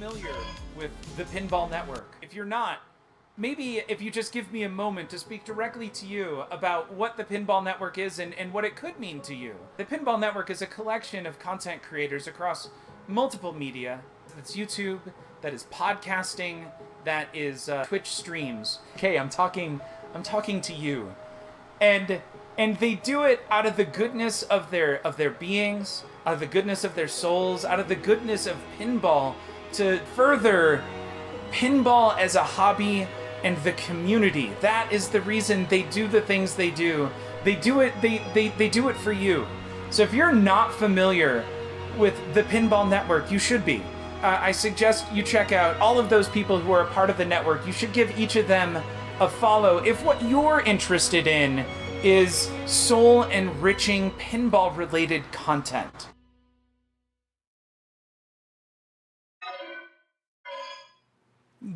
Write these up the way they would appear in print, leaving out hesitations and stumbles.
familiar with the Pinball Network. If you're not, maybe if you just give me a moment to speak directly to you about what the Pinball Network is and what it could mean to you. The Pinball Network is a collection of content creators across multiple media. That's YouTube, that is podcasting, that is Twitch streams. Okay, I'm talking to you. And they do it out of the goodness of their beings, out of the goodness of their souls, out of the goodness of pinball, to further pinball as a hobby and the community. That is the reason they do the things they do. They do it for you. So if you're not familiar with the Pinball Network, you should be. I suggest you check out all of those people who are a part of the network. You should give each of them a follow if what you're interested in is soul-enriching pinball-related content.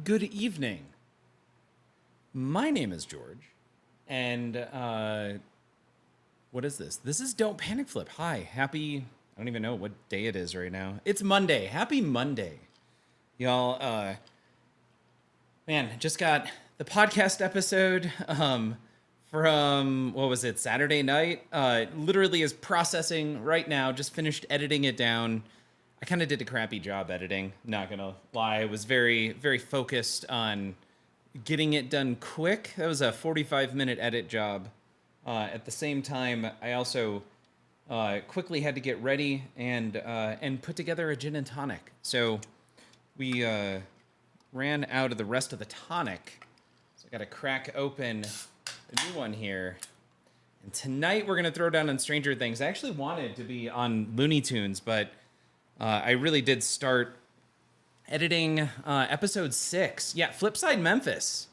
Good evening. My name is George, and what is this? This is Don't Panic Flip. Hi, happy, I don't even know what day it is right now. It's Monday. Happy Monday. Y'all, man, just got the podcast episode from, what was it, Saturday night? Literally is processing right now, just finished editing it down. I kind of did a crappy job editing, not gonna lie. I was very, very focused on getting it done quick. That was a 45-minute edit job. At the same time, I also quickly had to get ready and put together a gin and tonic. So we ran out of the rest of the tonic. So I got to crack open a new one here. And tonight we're going to throw down on Stranger Things. I actually wanted to be on Loony Tunes, but I really did start editing episode 6. Yeah, Flipside Memphis.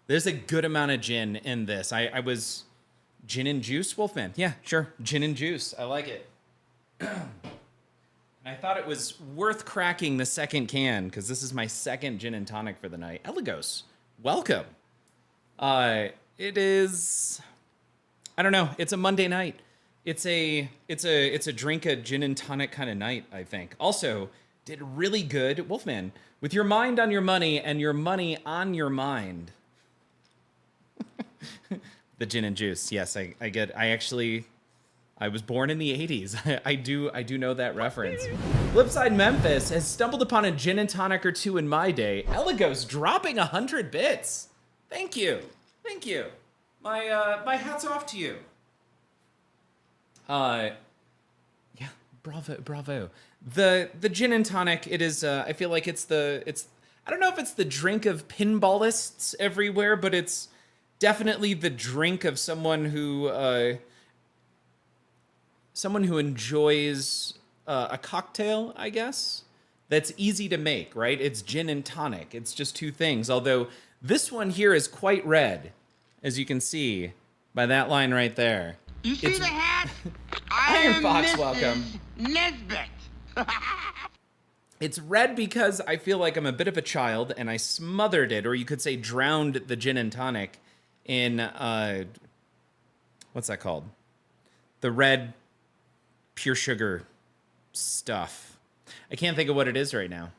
There's a good amount of gin in this. I was gin and juice, Wolfman. Yeah, sure. Gin and juice. I like it. And I thought it was worth cracking the second can because this is my second gin and tonic for the night. Eligos, welcome. It is, I don't know. It's a Monday night. It's a drink a gin and tonic kind of night, I think. Also, did really good, Wolfman, with your mind on your money and your money on your mind. The gin and juice. Yes, I get. I was born in the 80s. I do know that reference. Flipside Memphis has stumbled upon a gin and tonic or two in my day. Eligos dropping 100 bits. Thank you. My hat's off to you. Yeah, bravo. The gin and tonic, it is, I feel like it's I don't know if it's the drink of pinballists everywhere, but it's definitely the drink of someone who enjoys a cocktail, I guess, that's easy to make, right? It's gin and tonic. It's just two things, although this one here is quite red, as you can see by that line right there. You see the hat? Iron Fox, Mrs. welcome. Nesbit. It's red because I feel like I'm a bit of a child and I smothered it, or you could say drowned the gin and tonic in, what's that called? The red pure sugar stuff. I can't think of what it is right now.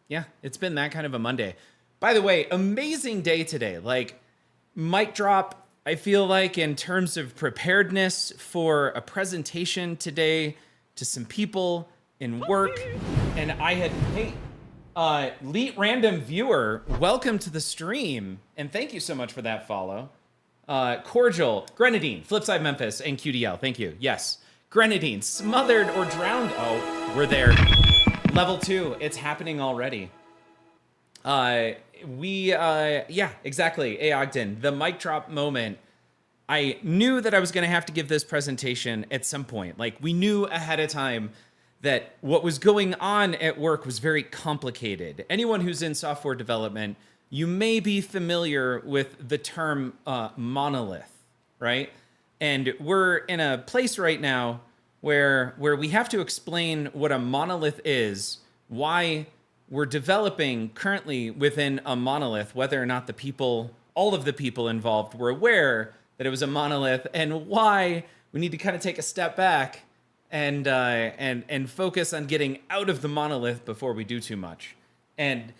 Yeah, it's been that kind of a Monday. By the way, amazing day today. Like, mic drop, I feel like, in terms of preparedness for a presentation today to some people in work. And I had, hey, Leet Random Viewer, welcome to the stream. And thank you so much for that follow. Cordial, Grenadine, Flipside Memphis, and QDL, thank you. Yes, Grenadine, smothered or drowned. Oh, we're there. Level 2, it's happening already. Yeah, exactly, Hey, Ogden, the mic drop moment. I knew that I was gonna have to give this presentation at some point. Like, we knew ahead of time that what was going on at work was very complicated. Anyone who's in software development, you may be familiar with the term monolith, right? And we're in a place right now where we have to explain what a monolith is, why we're developing currently within a monolith, whether or not the people, all of the people involved were aware that it was a monolith, and why we need to kind of take a step back and focus on getting out of the monolith before we do too much. And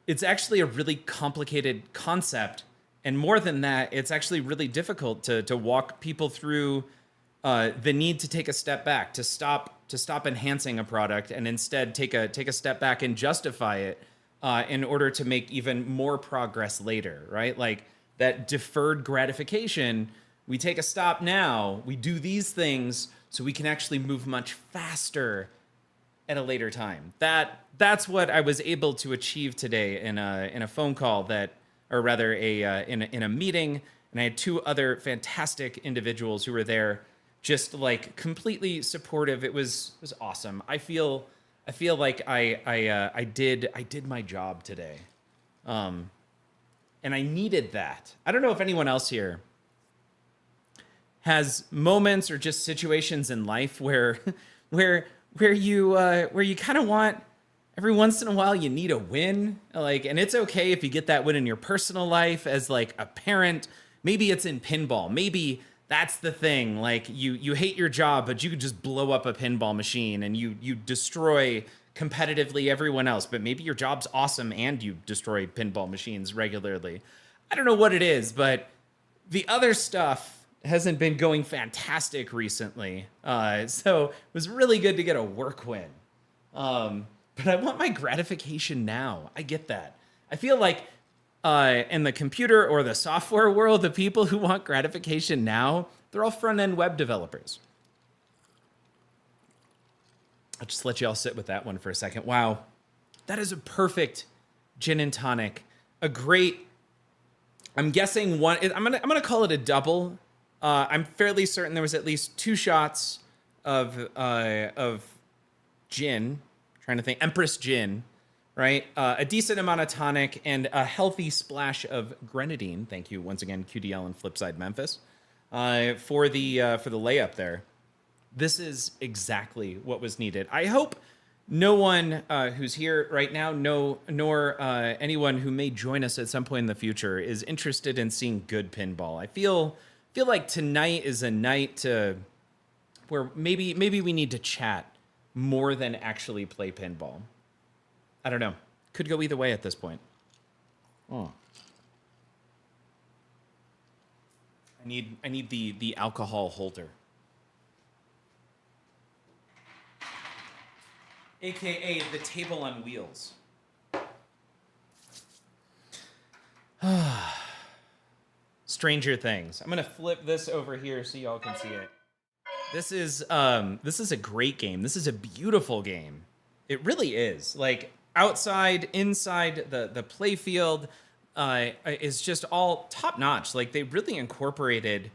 it's actually a really complicated concept. And more than that, it's actually really difficult to walk people through the need to take a step back, to stop enhancing a product and instead take a step back and justify it in order to make even more progress later, right? Like that deferred gratification, we take a stop now, we do these things so we can actually move much faster at a later time. That's what I was able to achieve today in a phone call that, or rather in a meeting, and I had two other fantastic individuals who were there, just like completely supportive. It was awesome. I feel like I did my job today, and I needed that. I don't know if anyone else here has moments or just situations in life where you kind of want, every once in a while you need a win, like, and it's okay if you get that win in your personal life as like a parent. Maybe it's in pinball. Maybe that's the thing. Like you hate your job, but you could just blow up a pinball machine and you destroy competitively everyone else. But maybe your job's awesome and you destroy pinball machines regularly. I don't know what it is, but the other stuff hasn't been going fantastic recently. So it was really good to get a work win. But I want my gratification now. I get that. I feel like in the computer or the software world, the people who want gratification now, they're all front-end web developers. I'll just let you all sit with that one for a second. Wow. That is a perfect gin and tonic. A great, I'm guessing one, I'm gonna call it a double. I'm fairly certain there was at least 2 shots of gin. Trying to think, Empress gin, right? A decent amount of tonic and a healthy splash of grenadine. Thank you once again, QDL and Flipside Memphis, for the layup there. This is exactly what was needed. I hope no one who's here right now, nor anyone who may join us at some point in the future, is interested in seeing good pinball. I feel like tonight is a night where maybe we need to chat more than actually play pinball. I don't know. Could go either way at this point. Oh. I need the alcohol holder. AKA the table on wheels. Stranger Things. I'm gonna flip this over here so y'all can see it. This is a great game. This is a beautiful game. It really is. Like outside, inside, the play field is just all top notch. Like they really incorporated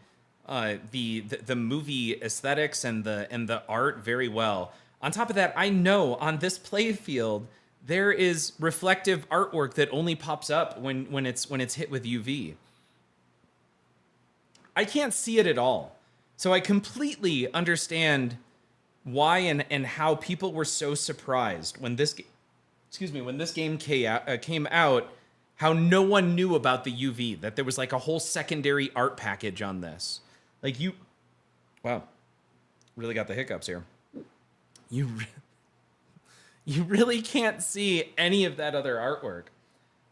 the movie aesthetics and the art very well. On top of that, I know on this play field there is reflective artwork that only pops up when it's hit with UV. I can't see it at all. So I completely understand why and how people were so surprised when this game came out, how no one knew about the UV, that there was like a whole secondary art package on this. Like wow, really got the hiccups here. You really can't see any of that other artwork.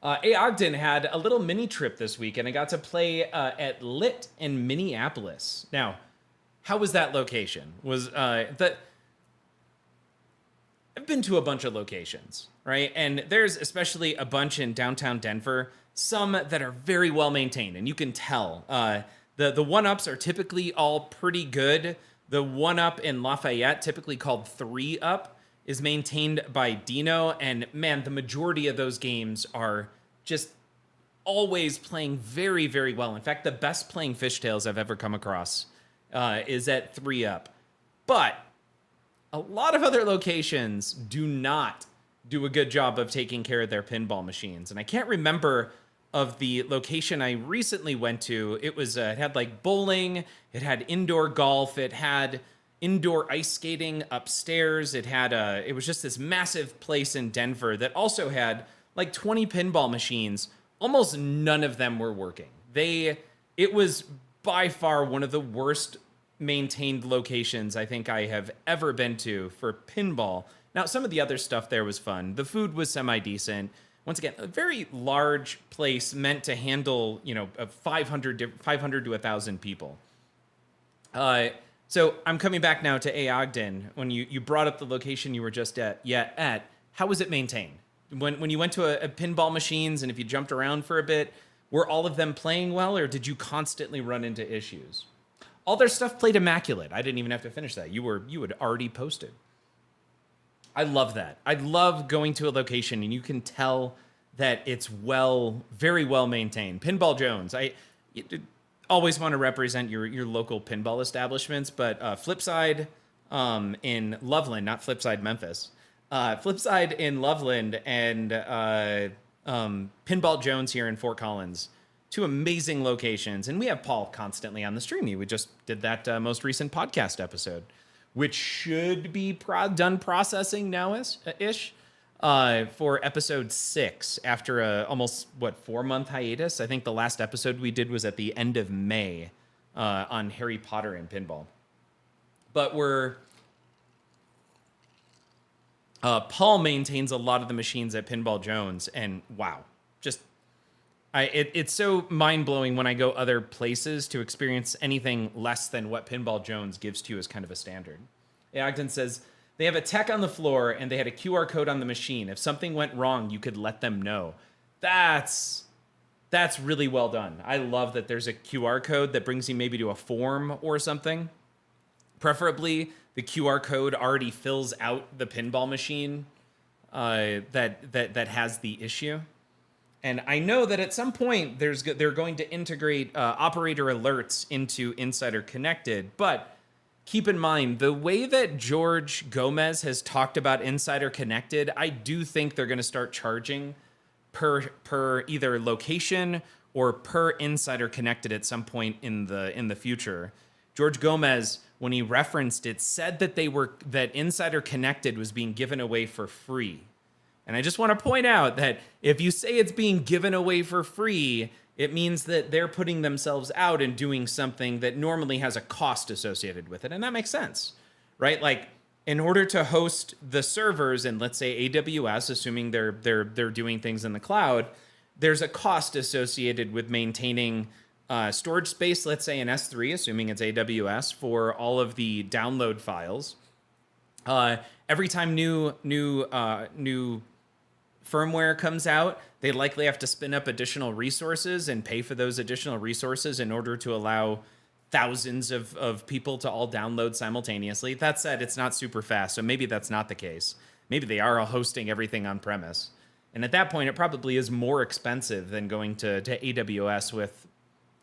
A. Ogden had a little mini trip this week, and I got to play at Lit in Minneapolis. Now, how was that location? I've been to a bunch of locations, right? And there's especially a bunch in downtown Denver, some that are very well maintained, and you can tell. The one-ups are typically all pretty good. The one-up in Lafayette, typically called 3-up, is maintained by Dino, and man, the majority of those games are just always playing very, very well. In fact, the best playing Fishtails I've ever come across is at 3-up. But a lot of other locations do not do a good job of taking care of their pinball machines. And I can't remember of the location I recently went to. It was it had like bowling, it had indoor golf, it had indoor ice skating upstairs. It was just this massive place in Denver that also had like 20 pinball machines. Almost none of them were working. It was by far one of the worst maintained locations I think I have ever been to for pinball. Now, some of the other stuff there was fun. The food was semi-decent. Once again, a very large place meant to handle, 500 to 1,000 people. So I'm coming back now to A. Ogden. When you brought up the location you were just at, how was it maintained? When you went to a pinball machines and if you jumped around for a bit, were all of them playing well, or did you constantly run into issues? All their stuff played immaculate. I didn't even have to finish that. You had already posted. I love that. I love going to a location and you can tell that it's very well maintained. Pinball Jones. I always want to represent your local pinball establishments, but Flipside in Loveland, not Flipside Memphis. Flipside in Loveland and Pinball Jones here in Fort Collins. Two amazing locations. And we have Paul constantly on the stream. We just did that most recent podcast episode, which should be done processing now-ish for episode 6 after a almost, 4-month hiatus. I think the last episode we did was at the end of May on Harry Potter and pinball. But Paul maintains a lot of the machines at Pinball Jones, and wow, it's so mind-blowing when I go other places to experience anything less than what Pinball Jones gives to you as kind of a standard. Ogden says, they have a tech on the floor and they had a QR code on the machine. If something went wrong, you could let them know. That's really well done. I love that there's a QR code that brings you maybe to a form or something. Preferably, the QR code already fills out the pinball machine that has the issue. And I know that at some point they're going to integrate operator alerts into Insider Connected, but keep in mind, the way that George Gomez has talked about Insider Connected, I do think they're going to start charging per either location or per Insider Connected at some point in the future. George Gomez, when he referenced it, said that Insider Connected was being given away for free. And I just want to point out that if you say it's being given away for free, it means that they're putting themselves out and doing something that normally has a cost associated with it. And that makes sense, right? Like, in order to host the servers in, let's say, AWS, assuming they're doing things in the cloud, there's a cost associated with maintaining storage space, let's say in S3, assuming it's AWS, for all of the download files. Every time new firmware comes out, they likely have to spin up additional resources and pay for those additional resources in order to allow thousands of people to all download simultaneously. That said, it's not super fast, so maybe that's not the case. Maybe they are hosting everything on premise. And at that point, it probably is more expensive than going to AWS with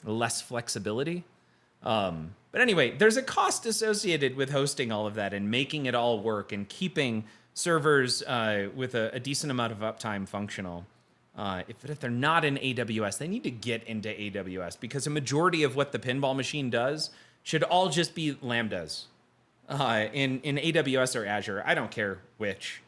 less flexibility. But anyway, there's a cost associated with hosting all of that and making it all work and keeping servers with a decent amount of uptime functional. If they're not in AWS, they need to get into AWS because a majority of what the pinball machine does should all just be Lambdas in AWS or Azure. I don't care which.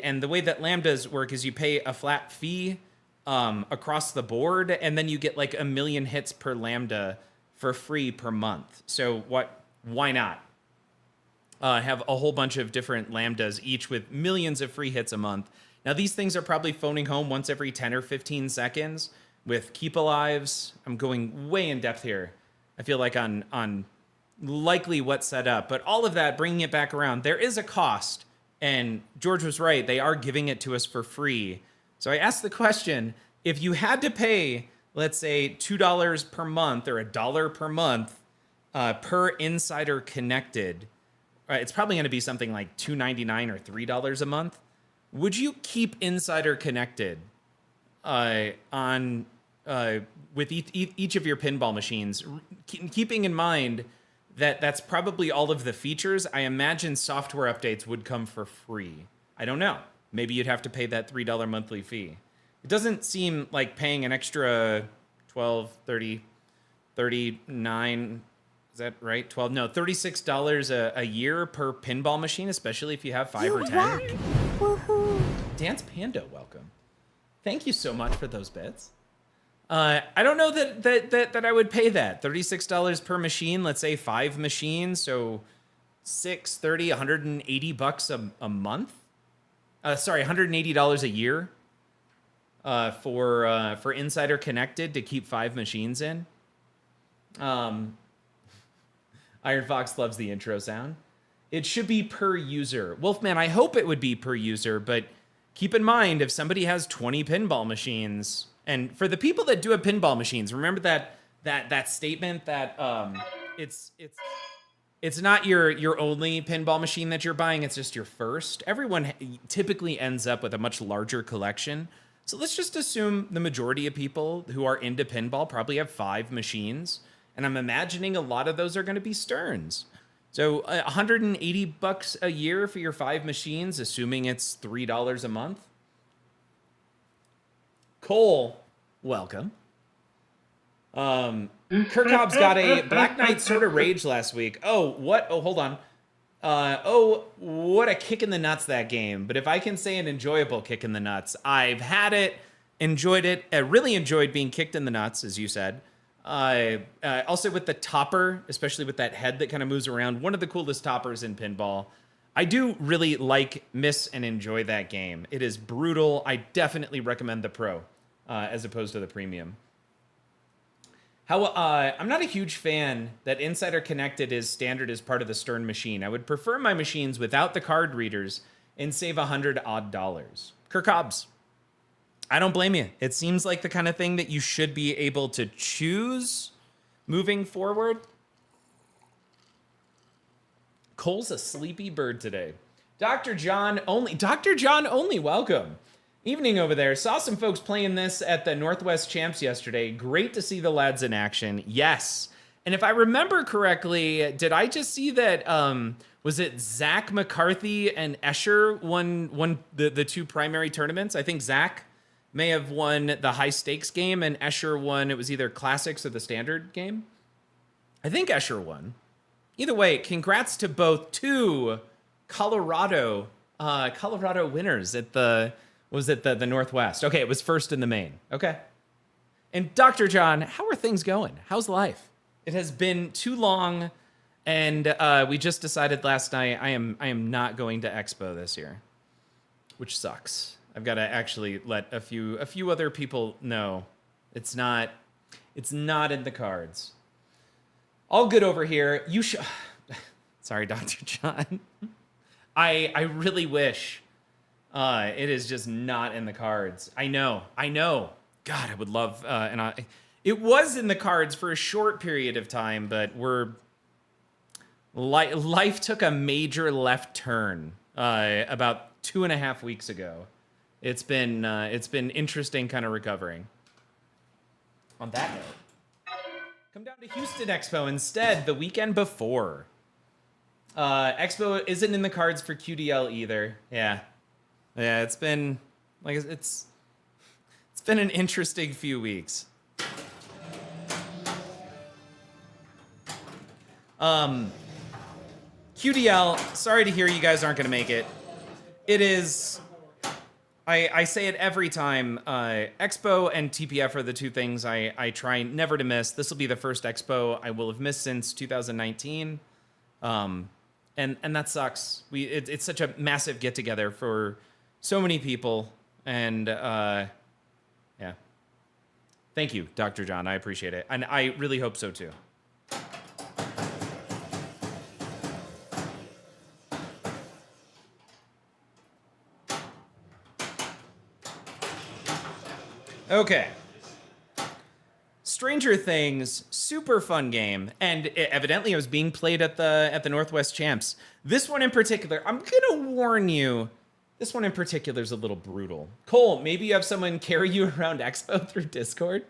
And the way that Lambdas work is you pay a flat fee across the board, and then you get like 1 million hits per Lambda for free per month. So why not? Have a whole bunch of different Lambdas, each with millions of free hits a month. Now, these things are probably phoning home once every 10 or 15 seconds with Keep Alives. I'm going way in depth here. I feel like on likely what's set up. But all of that, bringing it back around, there is a cost. And George was right. They are giving it to us for free. So I asked the question, if you had to pay, let's say, $2 per month or $1 per month per Insider Connected, it's probably going to be something like $2.99 or $3 a month. Would you keep Insider Connected with each of your pinball machines, keeping in mind that that's probably all of the features? I imagine software updates would come for free. I don't know. Maybe you'd have to pay that $3 monthly fee. It doesn't seem like paying an extra 12, 30, 39, is that right? 12, no, $36 a year per pinball machine, especially if you have 5 or 10. Rock. Woohoo. Dance Panda, welcome. Thank you so much for those bits. I don't know that I would pay that. $36 per machine, let's say 5 machines, so $180 a month. Sorry, $180 a year for Insider Connected to keep 5 machines in. Iron Fox loves the intro sound. It should be per user. Wolfman, I hope it would be per user, but keep in mind, if somebody has 20 pinball machines, and for the people that do have pinball machines, remember that statement that it's not your only pinball machine that you're buying, it's just your first. Everyone typically ends up with a much larger collection. So let's just assume the majority of people who are into pinball probably have 5 machines, and I'm imagining a lot of those are going to be Sterns. So $180 a year for your 5 machines, assuming it's $3 a month. Cole, welcome. Kirk Hobbs got a Black Knight sort of rage last week. Oh, what? Oh, hold on. What a kick in the nuts that game. But if I can say an enjoyable kick in the nuts, I've had it, enjoyed it. I really enjoyed being kicked in the nuts, as you said. Also with the topper, especially with that head that kind of moves around. One of the coolest toppers in pinball. I do really miss and enjoy that game. It is brutal. I definitely recommend the Pro as opposed to the Premium. I'm not a huge fan that Insider Connected is standard as part of the Stern machine. I would prefer my machines without the card readers and save $100 odd. Kirk Hobbs, I don't blame you. It seems like the kind of thing that you should be able to choose moving forward. Cole's a sleepy bird today. Dr. John Only, welcome. Evening over there. Saw some folks playing this at the Northwest Champs yesterday. Great to see the lads in action. Yes. And if I remember correctly, did I just see that, was it Zach McCarthy and Escher won the 2 primary tournaments? I think Zach may have won the high stakes game and Escher won, it was either classics or the standard game. I think Escher won. Either way, congrats to both 2 Colorado winners at the Northwest. Okay, it was first in the main. Okay. And Dr. John, how are things going? How's life? It has been too long, and we just decided last night I am not going to Expo this year, which sucks. I've got to actually let a few other people know. It's not in the cards. All good over here. You should. Sorry, Dr. John. I really wish it is just not in the cards. I know. God, I would love. It was in the cards for a short period of time, but life took a major left turn about 2.5 weeks ago. It's been interesting, kind of recovering. On that note, come down to Houston Expo instead the weekend before. Expo isn't in the cards for QDL either. Yeah, it's been it's been an interesting few weeks. QDL, sorry to hear you guys aren't going to make it. It is, I say it every time, Expo and TPF are the 2 things I try never to miss. This will be the first Expo I will have missed since 2019. And that sucks. It's such a massive get-together for so many people. And, yeah. Thank you, Dr. John. I appreciate it. And I really hope so, too. Okay. Stranger Things, super fun game, and evidently it was being played at the Northwest Champs. This one in particular, I'm gonna warn you, this one in particular is a little brutal. Cole, maybe you have someone carry you around Expo through Discord.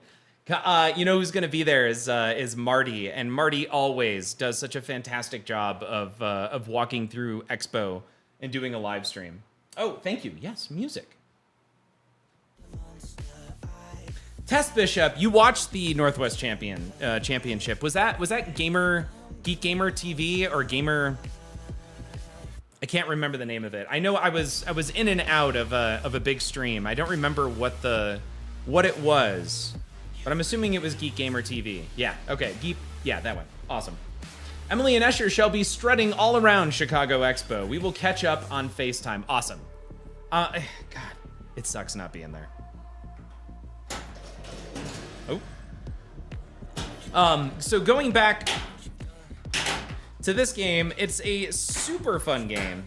You know who's gonna be there is Marty, and Marty always does such a fantastic job of walking through Expo and doing a live stream. Oh, thank you. Yes, music. Test Bishop, you watched the Northwest Championship. Was that Geek Gamer TV or Gamer? I can't remember the name of it. I know I was in and out of a big stream. I don't remember what it was. But I'm assuming it was Geek Gamer TV. Yeah, okay, yeah, that one. Awesome. Emily and Escher shall be strutting all around Chicago Expo. We will catch up on FaceTime. Awesome. God, it sucks not being there. Oh. So going back to this game, it's a super fun game.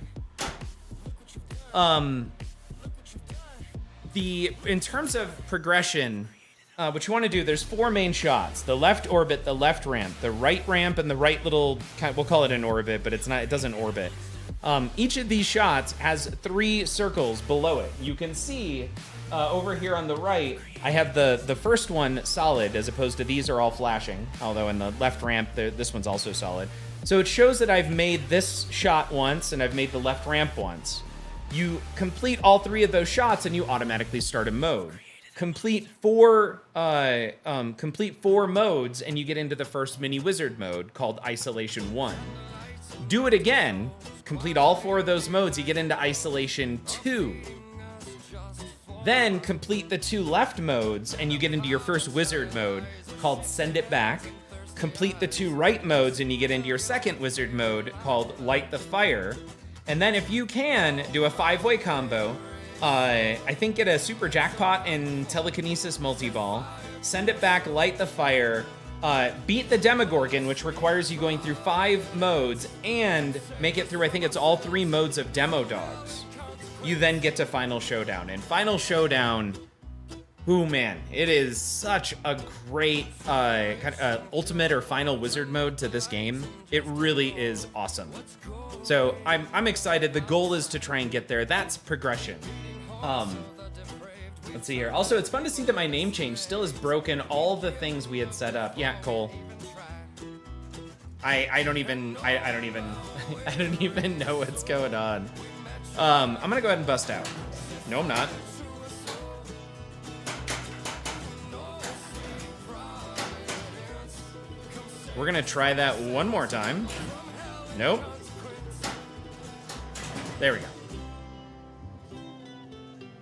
In terms of progression, what you want to do, there's 4 main shots: the left orbit, the left ramp, the right ramp, and the right little, we'll call it an orbit, but it doesn't orbit. Each of these shots has 3 circles below it. You can see over here on the right, I have the first one solid, as opposed to these are all flashing, although in the left ramp, this one's also solid. So it shows that I've made this shot once, and I've made the left ramp once. You complete all 3 of those shots, and you automatically start a mode. Complete 4 modes, and you get into the first mini wizard mode called Isolation 1. Do it again, complete all 4 of those modes, you get into Isolation 2. Then complete the 2 left modes, and you get into your first wizard mode called Send It Back. Complete the 2 right modes, and you get into your second wizard mode called Light the Fire. And then if you can, do a 5-way combo. I think get a super jackpot in telekinesis multi-ball. Send it back, light the fire. Beat the Demogorgon, which requires you going through 5 modes, and make it through, I think it's all 3 modes of Demo Dogs. You then get to Final Showdown. And Final Showdown, ooh man, it is such a great ultimate or final wizard mode to this game. It really is awesome. So I'm excited. The goal is to try and get there. That's progression. Let's see here. Also, it's fun to see that my name change still has broken all the things we had set up. Yeah, Cole. I don't even I don't even know what's going on. I'm gonna go ahead and bust out. No, I'm not. We're gonna try that one more time. Nope. There we go.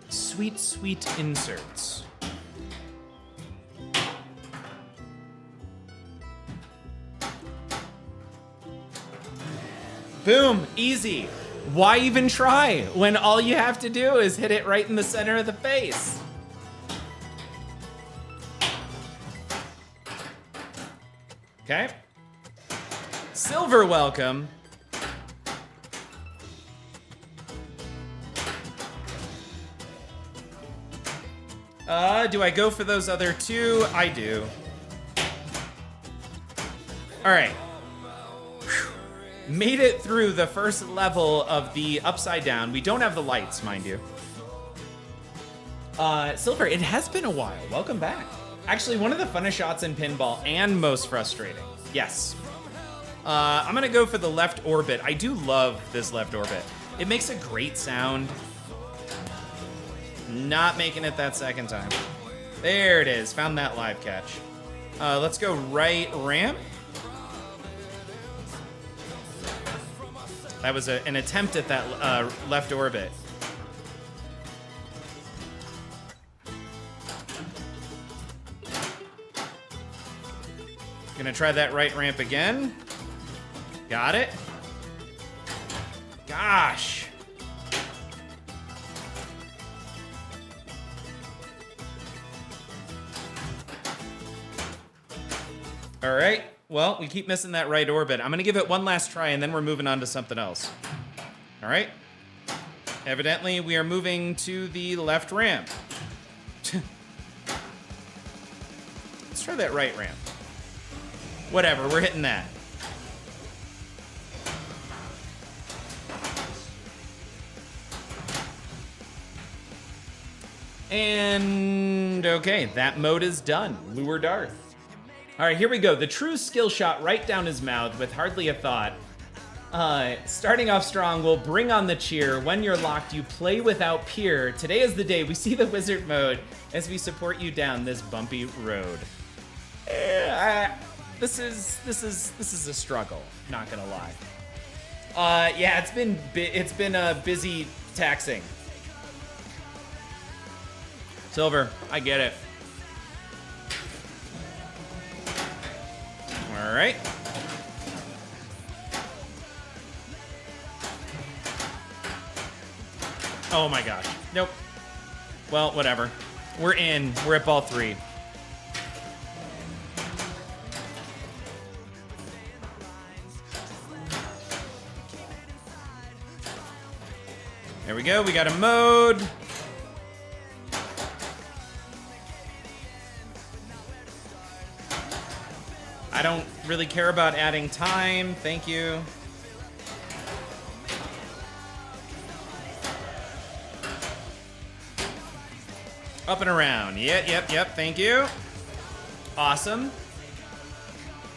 Sweet, sweet inserts. Boom, easy. Why even try when all you have to do is hit it right in the center of the face? Okay. Silver, welcome. Do I go for those other 2? I do. All right. Whew. Made it through the first level of the Upside Down. We don't have the lights, mind you. Silver, it has been a while. Welcome back. Actually, one of the funnest shots in pinball and most frustrating. Yes. I'm gonna go for the left orbit. I do love this left orbit. It makes a great sound. Not making it that second time. There it is. Found that live catch. Let's go right ramp. That was an attempt at that left orbit. Gonna try that right ramp again. Got it. Gosh. All right, well, we keep missing that right orbit. I'm gonna give it one last try and then we're moving on to something else. All right. Evidently, we are moving to the left ramp. Let's try that right ramp. Whatever, we're hitting that. And okay, that mode is done. Lure Darth. All right, here we go. The true skill shot right down his mouth with hardly a thought. Starting off strong, we'll bring on the cheer. When you're locked, you play without peer. Today is the day we see the wizard mode as we support you down this bumpy road. This is a struggle. Not gonna lie. Yeah, it's been a busy taxing. Silver, I get it. All right. Oh my gosh. Nope. Well, whatever. We're in. We're at ball 3. There we go. We got a mode. I don't really care about adding time. Thank you. Up and around. Yep. Thank you. Awesome.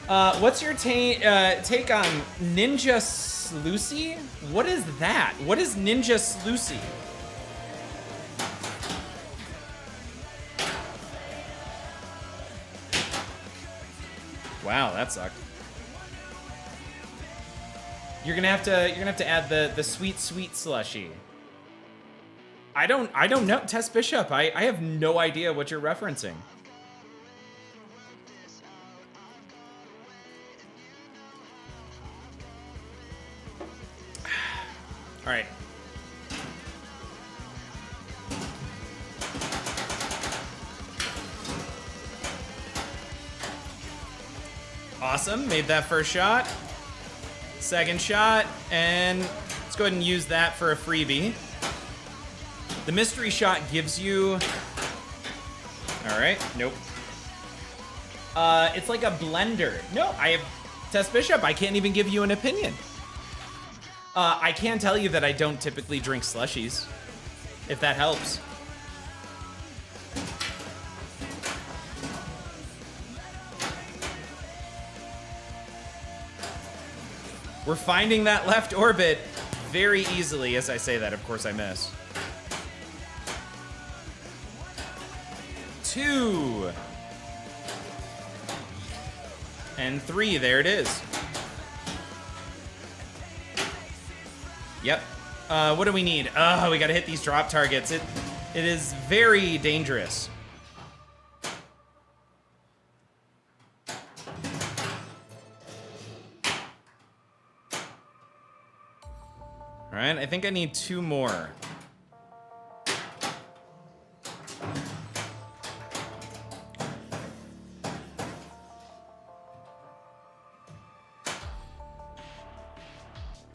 What's your take on Ninja Sluicy? What is that? What is Ninja Sluicy? Wow, that sucked. You're gonna have to add the sweet slushy. I don't know, Tess Bishop. I have no idea what you're referencing. All right. Awesome, made that first shot. Second shot, and let's go ahead and use that for a freebie. The mystery shot gives you... All right, nope. It's like a blender. No, I have... Tess Bishop, I can't even give you an opinion. I can tell you that I don't typically drink slushies, if that helps. We're finding that left orbit very easily. As I say that, of course I miss. 2. And 3, there it is. Yep. What do we need? Oh, we gotta hit these drop targets. It is very dangerous. All right, I think I need 2 more.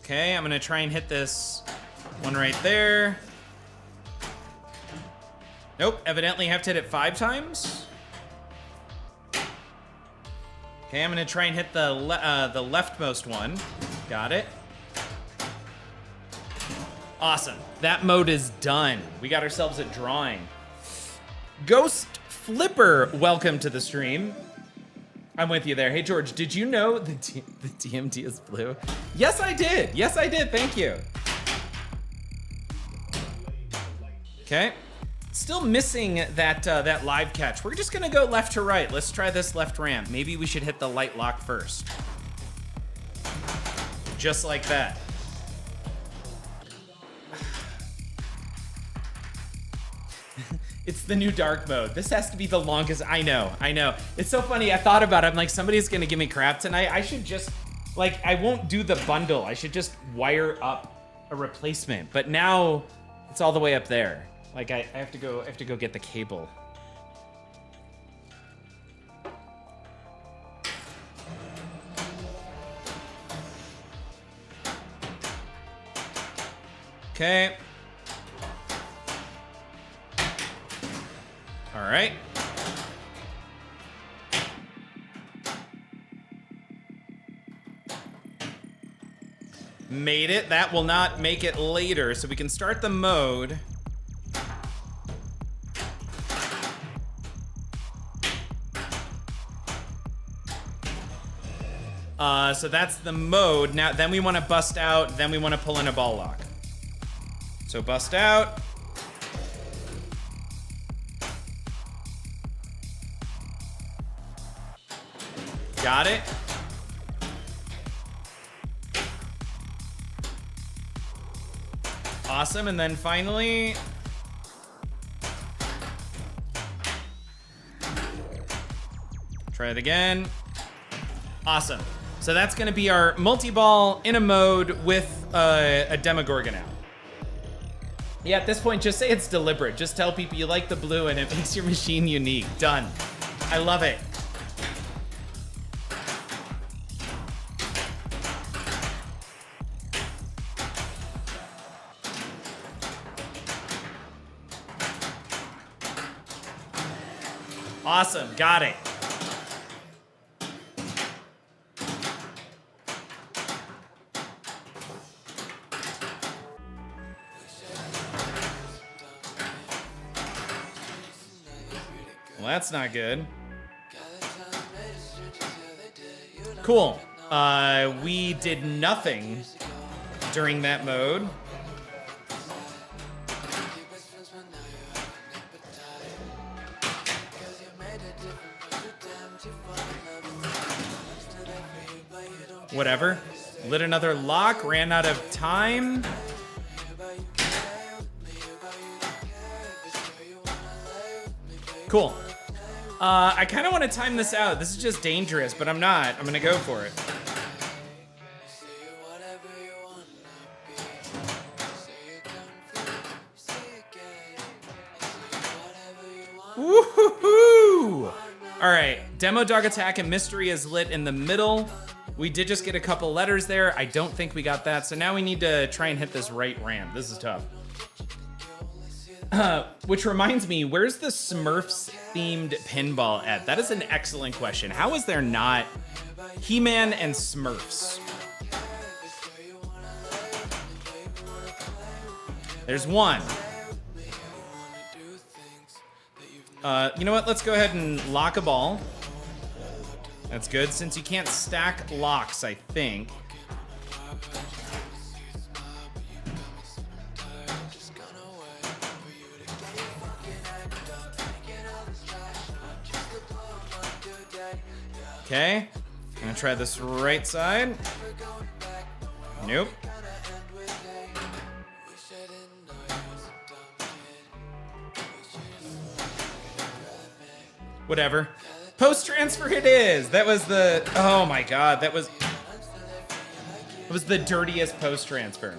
Okay, I'm gonna try and hit this one right there. Nope, evidently have to hit it 5 times. Okay, I'm gonna try and hit the leftmost one. Got it. Awesome, that mode is done. We got ourselves a drawing. Ghost Flipper, welcome to the stream. I'm with you there. Hey, George, did you know the DMT is blue? Yes, I did. Yes, I did. Thank you. Okay. Still missing that live catch. We're just going to go left to right. Let's try this left ramp. Maybe we should hit the light lock first. Just like that. It's the new dark mode. This has to be the longest. I know. It's so funny. I thought about it. I'm like, somebody's gonna give me crap tonight. I should just, like, I won't do the bundle. I should just wire up a replacement. But now it's all the way up there. Like, I have to go get the cable. Okay. All right. Made it. That will not make it later, so we can start the mode. So that's the mode. Now, then we want to bust out, then we want to pull in a ball lock. So bust out. Got it. Awesome, and then finally... Try it again. Awesome. So that's going to be our multi-ball in a mode with a Demogorgon out. Yeah, at this point, just say it's deliberate. Just tell people you like the blue and it makes your machine unique. Done. I love it. Awesome, got it. Well, that's not good. Cool. We did nothing during that mode. Whatever. Lit another lock, ran out of time. Cool. I kind of want to time this out. This is just dangerous, but I'm not. I'm going to go for it. Woohoo! All right, Demo Dog Attack and Mystery is lit in the middle. We did just get a couple letters there. I don't think we got that. So now we need to try and hit this right ramp. This is tough. Which reminds me, where's the Smurfs themed pinball at? That is an excellent question. How is there not He-Man and Smurfs? There's one. You know what? Let's go ahead and lock a ball. That's good, since you can't stack locks, I think. Okay, I'm gonna try this right side. Nope. Whatever. Post transfer it is. That was the, oh my God, that was the dirtiest post transfer.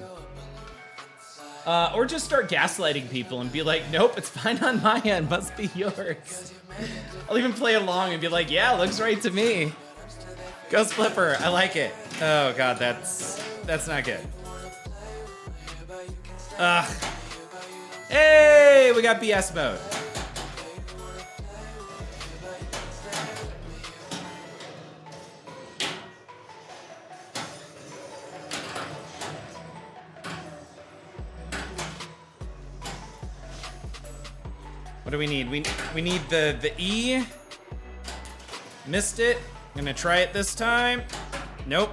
Or just start gaslighting people and be like, nope, it's fine on my end, must be yours. I'll even play along and be like, yeah, looks right to me. Ghost Flipper, I like it. Oh God, that's not good. Ugh. Hey, we got BS mode. What do we need? We need the E. Missed it. I'm gonna try it this time. Nope.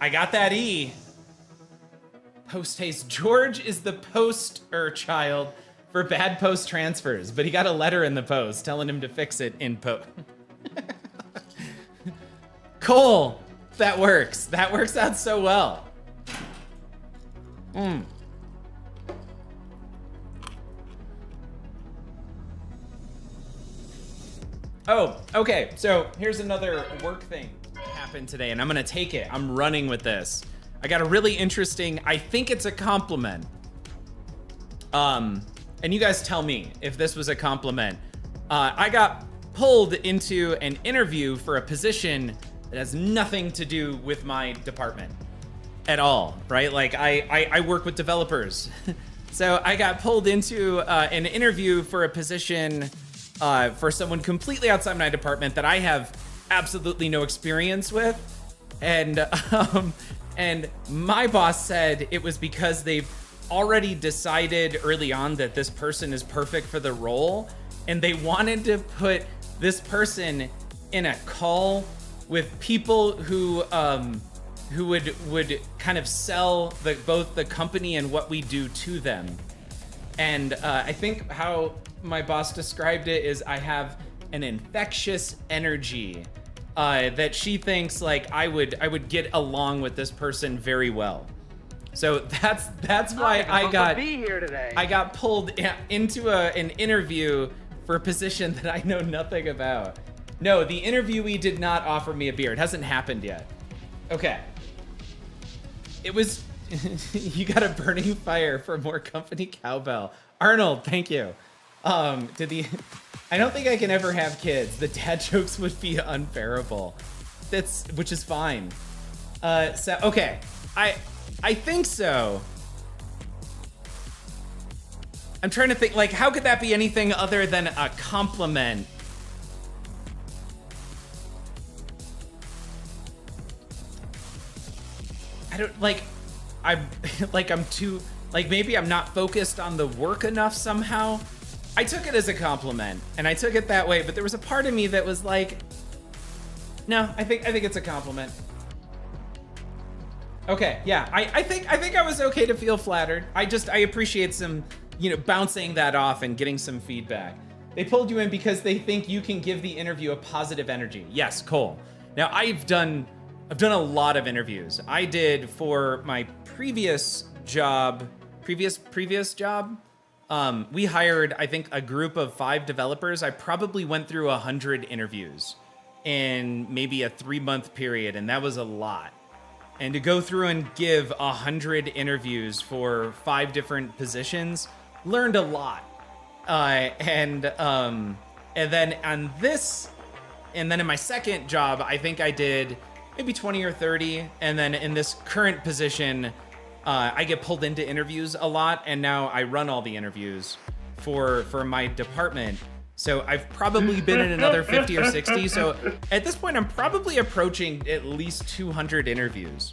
I got that E. Post haste. George is the poster child for bad post transfers, but he got a letter in the post telling him to fix it in post. Cole, that works. That works out so well. Oh, okay. So here's another work thing that happened today, and I'm gonna take it. I'm running with this. I got a really interesting, I think it's a compliment. And you guys tell me if this was a compliment. I got pulled into an interview for a position that has nothing to do with my department at all, right? Like I work with developers. So I got pulled into an interview for a position for someone completely outside my department that I have absolutely no experience with. And my boss said it was because they've already decided early on that this person is perfect for the role, and they wanted to put this person in a call with people who would kind of sell both the company and what we do to them. And I think how my boss described it is I have an infectious energy that she thinks like I would get along with this person very well. So that's why I got Be pulled into an interview for a position that I know nothing about. No, the interviewee did not offer me a beer. It hasn't happened yet. Okay. It was you got a burning fire for more company cowbell. Arnold, thank you. I don't think I can ever have kids. The dad jokes would be unbearable. Which is fine. So okay. I think so. I'm trying to think, like, how could that be anything other than a compliment? I don't, like, I'm too, like, maybe I'm not focused on the work enough somehow. I took it as a compliment, and I took it that way, but there was a part of me that was like, no, I think it's a compliment. Okay, yeah, I think I was okay to feel flattered. I appreciate some, bouncing that off and getting some feedback. They pulled you in because they think you can give the interview a positive energy. Yes, Cole. Now I've done a lot of interviews. I did for my previous job, we hired, I think, a group of 5 developers. I probably went through 100 interviews in maybe a 3-month period, and that was a lot. And to go through and give 100 interviews for 5 different positions, learned a lot. And then in my second job, I think I did maybe 20 or 30. And then in this current position, I get pulled into interviews a lot, and now I run all the interviews for my department. So I've probably been in another 50 or 60. So at this point, I'm probably approaching at least 200 interviews.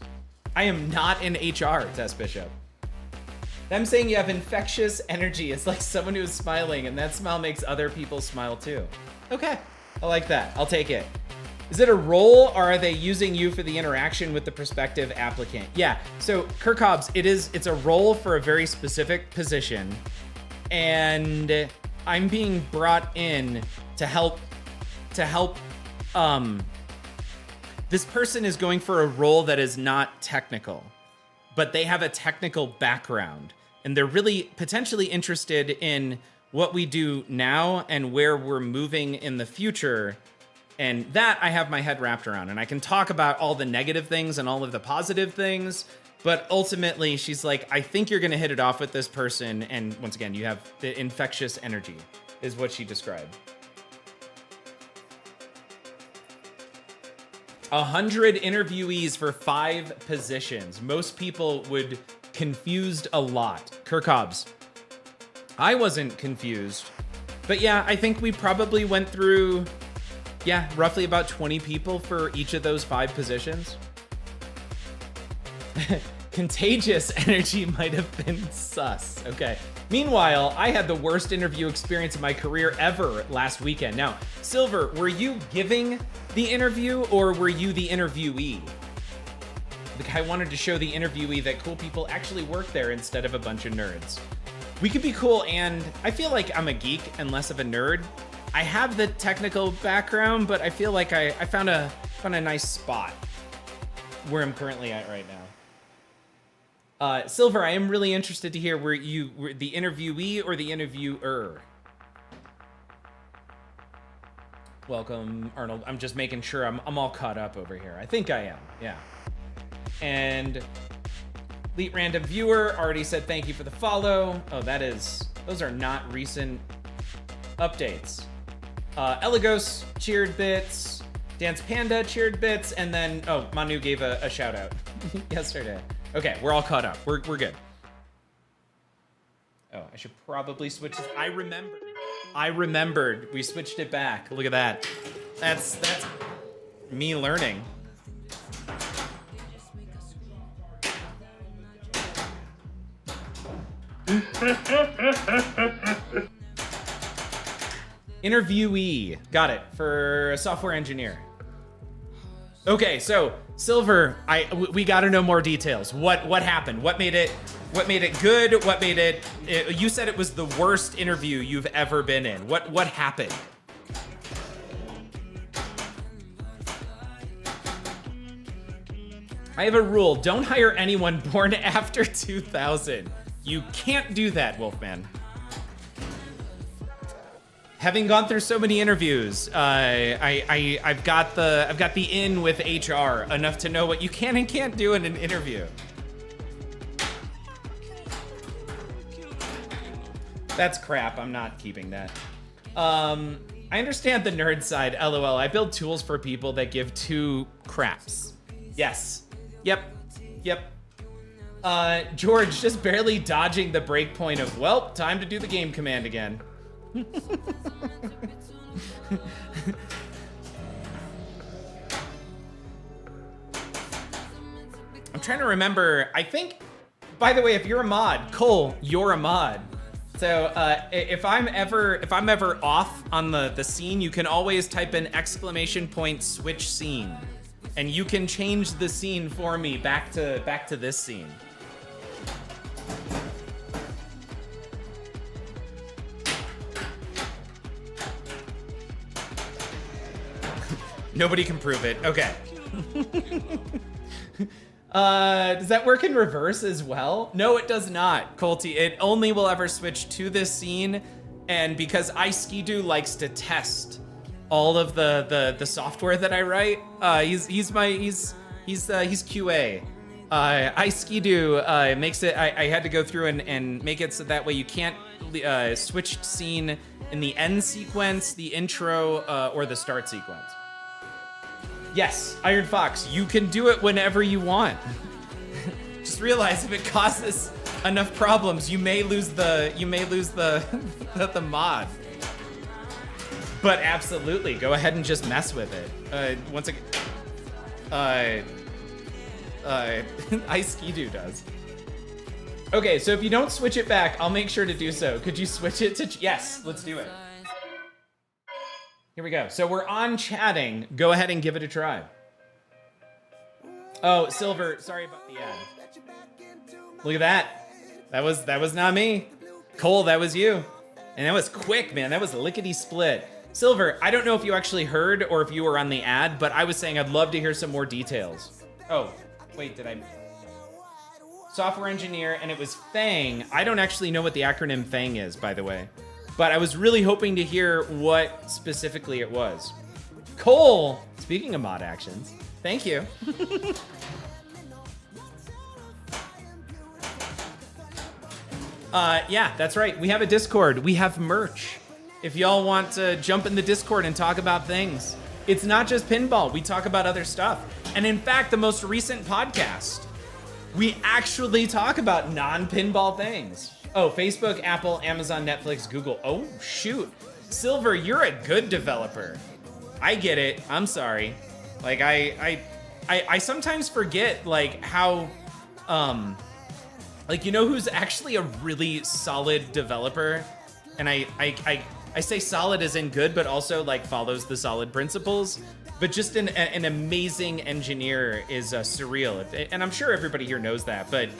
I am not in HR, Tess Bishop. Them saying you have infectious energy. It's like someone who's smiling, and that smile makes other people smile too. Okay, I like that. I'll take it. Is it a role, or are they using you for the interaction with the prospective applicant? Yeah, so Kirk Hobbs, it's a role for a very specific position, and I'm being brought in to help. This person is going for a role that is not technical, but they have a technical background, and they're really potentially interested in what we do now and where we're moving in the future. And that I have my head wrapped around, and I can talk about all the negative things and all of the positive things, but ultimately she's like, I think you're gonna hit it off with this person, and once again, you have the infectious energy, is what she described. 100 interviewees for 5 positions. Most people would confused a lot. Kirk Hobbs. I wasn't confused, but yeah, I think we probably went through, roughly about 20 people for each of those 5 positions. Contagious energy might have been sus. Okay. Meanwhile, I had the worst interview experience of my career ever last weekend. Now, Silver, were you giving the interview, or were you the interviewee? The guy wanted to show the interviewee that cool people actually work there instead of a bunch of nerds. We could be cool, and I feel like I'm a geek and less of a nerd. I have the technical background, but I feel like I found a nice spot where I'm currently at right now. Silver, I am really interested to hear, were you the interviewee or the interviewer? Welcome, Arnold. I'm just making sure I'm all caught up over here. I think I am, yeah. And Elite Random Viewer already said thank you for the follow. Oh, those are not recent updates. Eligos cheered bits. Dance Panda cheered bits. And then, Manu gave a shout out yesterday. Okay, we're all caught up. We're good. Oh, I should probably switch this. I remembered. We switched it back. Look at that. That's me learning. Interviewee. Got it. For a software engineer. Okay, so Silver, we got to know more details. What happened? What made it good? What made it? You said it was the worst interview you've ever been in. What happened? I have a rule. Don't hire anyone born after 2000. You can't do that, Wolfman. Having gone through so many interviews, I've got the in with HR enough to know what you can and can't do in an interview. That's crap. I'm not keeping that. I understand the nerd side. LOL. I build tools for people that give two craps. Yes. Yep. George just barely dodging the breakpoint of, well, time to do the game command again. I'm trying to remember. I think, by the way, if you're a mod, Cole, you're a mod. So if I'm ever off on the scene, you can always type in ! switch scene, and you can change the scene for me back to this scene. Nobody can prove it. Okay. Does that work in reverse as well? No, it does not, Colty. It only will ever switch to this scene, and because iSkidoo likes to test all of the software that I write, he's QA. iSkidoo makes it. I had to go through and make it so that way you can't switch scene in the end sequence, the intro, or the start sequence. Yes, Iron Fox, you can do it whenever you want. Just realize if it causes enough problems, you may lose the the mod. But absolutely, go ahead and just mess with it. Once again, iSkidoo does. Okay, so if you don't switch it back, I'll make sure to do so. Could you switch it to? Yes, let's do it. Here we go. So we're on chatting. Go ahead and give it a try. Oh, Silver, sorry about the ad. Look at that. That was not me. Cole, that was you. And that was quick, man. That was lickety split. Silver, I don't know if you actually heard or if you were on the ad, but I was saying I'd love to hear some more details. Oh, wait, did I? Software engineer, and it was FANG. I don't actually know what the acronym FANG is, by the way. But I was really hoping to hear what specifically it was. Cole, speaking of mod actions, thank you. Yeah, that's right. We have a Discord. We have merch. If y'all want to jump in the Discord and talk about things, it's not just pinball. We talk about other stuff. And in fact, the most recent podcast, we actually talk about non-pinball things. Oh, Facebook, Apple, Amazon, Netflix, Google. Oh, shoot. Silver, you're a good developer. I get it. I'm sorry. Like, I sometimes forget, like, how, like, you know who's actually a really solid developer? And I say solid as in good, but also, like, follows the solid principles. But just an amazing engineer is Surreal. And I'm sure everybody here knows that, but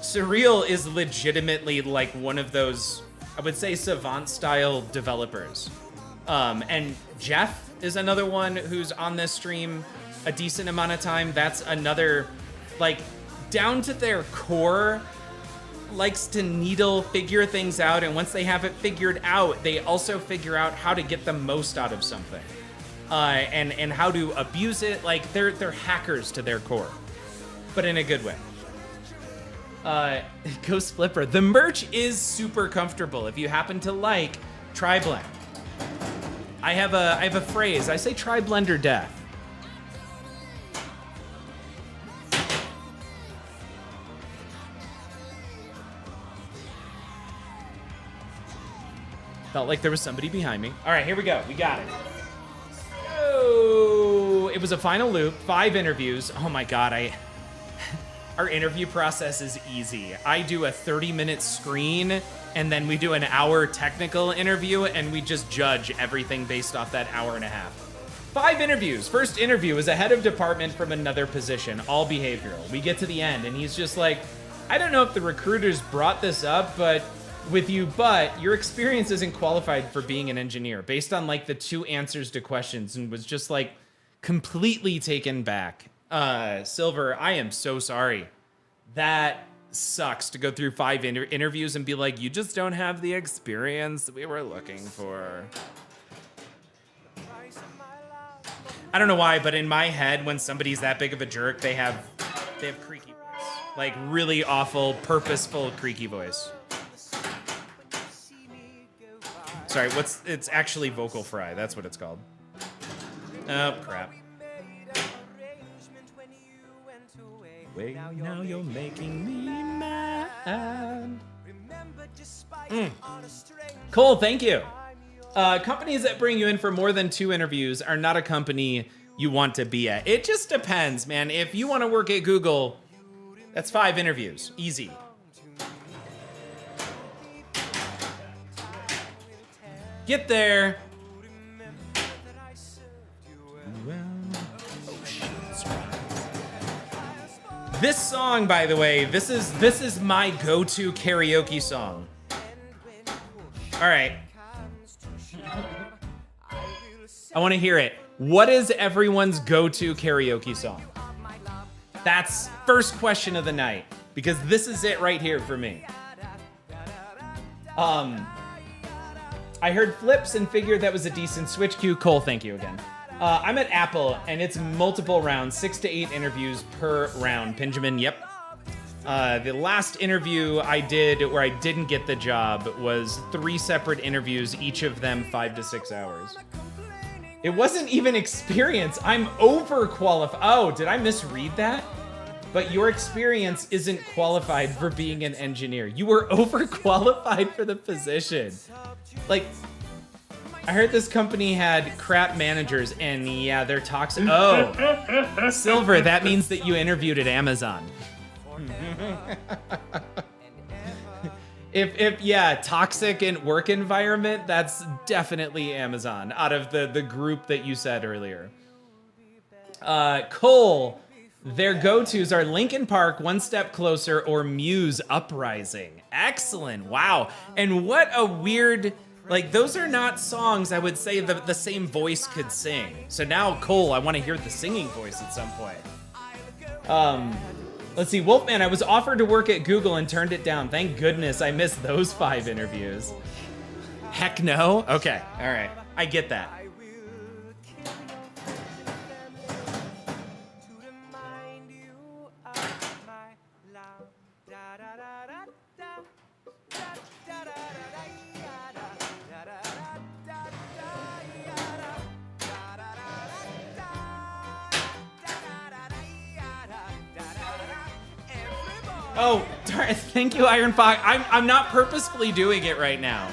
Surreal is legitimately like one of those, I would say, savant-style developers. And Jeff is another one who's on this stream a decent amount of time. That's another, like, down to their core, likes to needle figure things out, and once they have it figured out, they also figure out how to get the most out of something. And how to abuse it. Like, they're hackers to their core, but in a good way. Ghost Flipper. The merch is super comfortable. If you happen to like Tri-Blend, I have a phrase. I say Tri-Blend or death. Felt like there was somebody behind me. All right, here we go. We got it. Oh, it was a final loop, 5 interviews. Oh my God, our interview process is easy. I do a 30-minute screen, and then we do an hour technical interview, and we just judge everything based off that hour and a half. 5 interviews. First interview is a head of department from another position, all behavioral. We get to the end, and he's just like, I don't know if the recruiters brought this up, but your experience isn't qualified for being an engineer based on like the 2 answers to questions, and was just like completely taken back. Silver, I am so sorry. That sucks to go through 5 interviews and be like, you just don't have the experience that we were looking for. I don't know why, but in my head, when somebody's that big of a jerk, they have creaky voice. Like really awful, purposeful creaky voice. Sorry, it's actually vocal fry. That's what it's called. Oh, crap. Wait, now you're making me mad. Cole, thank you. Companies that bring you in for more than 2 interviews are not a company you want to be at. It just depends, man. If you want to work at Google, that's 5 interviews. Easy. Get there. This song, by the way, this is my go-to karaoke song. All right. I want to hear it. What is everyone's go-to karaoke song? That's first question of the night, because this is it right here for me. I heard flips and figured that was a decent switch cue. Cole, thank you again. I'm at Apple, and it's multiple rounds, 6 to 8 interviews per round. Benjamin, yep. The last interview I did where I didn't get the job was 3 separate interviews, each of them 5 to 6 hours. It wasn't even experience. I'm overqualified. Oh, did I misread that? But your experience isn't qualified for being an engineer. You were overqualified for the position. Like, I heard this company had crap managers, and yeah, they're toxic. Oh, Silver, that means that you interviewed at Amazon. Yeah, toxic in work environment, that's definitely Amazon out of the group that you said earlier. Cole, their go-tos are Linkin Park, One Step Closer, or Muse, Uprising. Excellent, wow. And what a weird, like, those are not songs I would say the same voice could sing. So now, Cole, I want to hear the singing voice at some point. Let's see, Wolfman, I was offered to work at Google and turned it down. Thank goodness I missed those 5 interviews. Heck no? Okay, all right, I get that. Oh, darn, thank you, Iron Fox. I'm not purposefully doing it right now.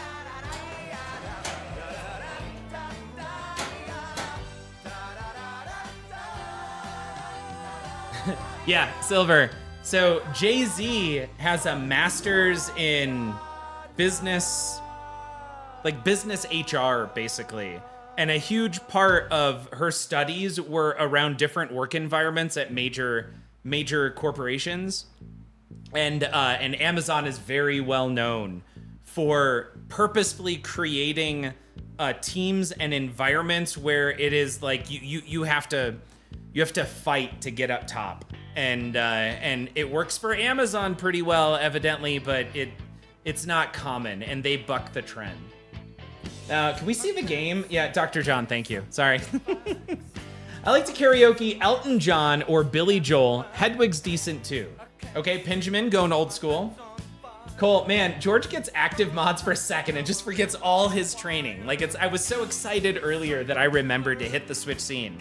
Yeah, Silver. So Jay-Z has a master's in business, like business HR, basically. And a huge part of her studies were around different work environments at major corporations. And Amazon is very well known for purposefully creating teams and environments where it is like you have to fight to get up top, and it works for Amazon pretty well, evidently, but it's not common, and they buck the trend. Can we see the game? Yeah, Dr. John, thank you. Sorry. I like to karaoke Elton John or Billy Joel. Hedwig's decent too. Okay, Benjamin, going old school. Cole, man, George gets active mods for a second and just forgets all his training. Like, I was so excited earlier that I remembered to hit the switch scene.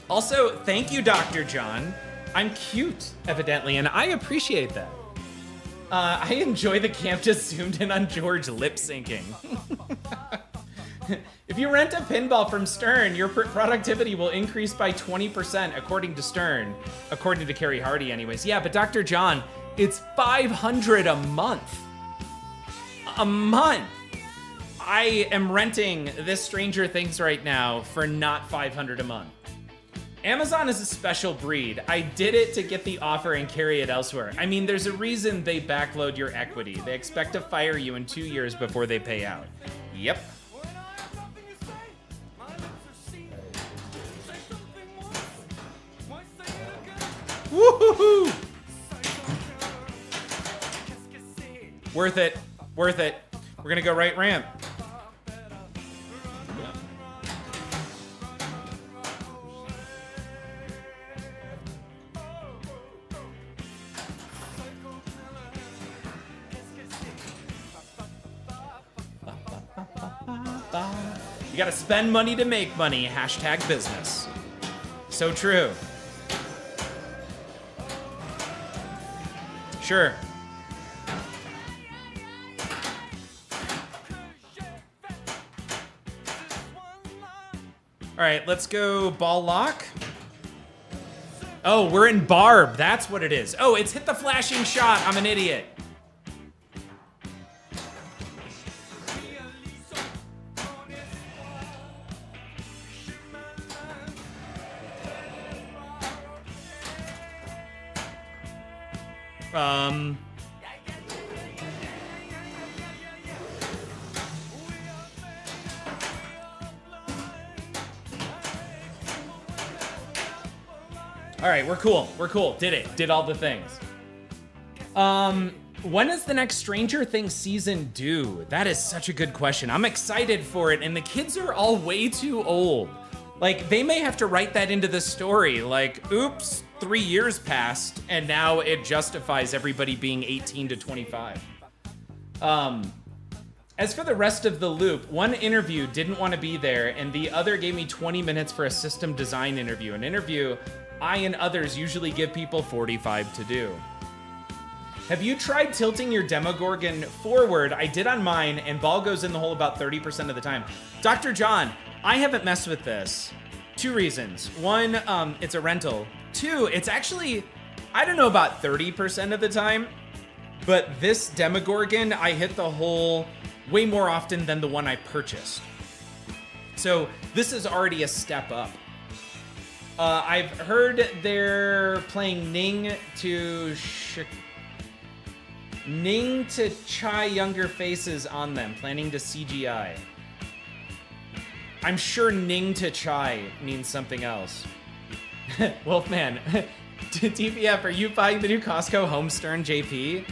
Also, thank you, Dr. John. I'm cute, evidently, and I appreciate that. I enjoy the camp just zoomed in on George lip syncing. If you rent a pinball from Stern, your productivity will increase by 20%, according to Stern. According to Carrie Hardy, anyways. Yeah, but Dr. John, it's $500 a month. A month! I am renting this Stranger Things right now for not $500 a month. Amazon is a special breed. I did it to get the offer and carry it elsewhere. I mean, there's a reason they backload your equity. They expect to fire you in 2 years before they pay out. Yep. Woohoo! Worth it. Worth it. We're gonna go right ramp. You gotta spend money to make money. Hashtag business. So true. Sure. All right, let's go ball lock. Oh, we're in barb. That's what it is. Oh, it's hit the flashing shot. I'm an idiot. All right, we're cool. We're cool. Did it. Did all the things. When is the next Stranger Things season due? That is such a good question. I'm excited for it, and the kids are all way too old. Like, they may have to write that into the story. Like, oops, 3 years passed, and now it justifies everybody being 18 to 25. As for the rest of the loop, one interview didn't want to be there, and the other gave me 20 minutes for a system design interview. An interview I and others usually give people 45 to do. Have you tried tilting your Demogorgon forward? I did on mine, and ball goes in the hole about 30% of the time. Dr. John, I haven't messed with this. 2 reasons. 1, it's a rental. 2, it's actually, I don't know about 30% of the time, but this Demogorgon, I hit the hole way more often than the one I purchased. So this is already a step up. I've heard they're playing Ning to Chai younger faces on them, planning to CGI. I'm sure Ning to Chai means something else. Wolfman, TPF, are you buying the new Costco Homestern JP?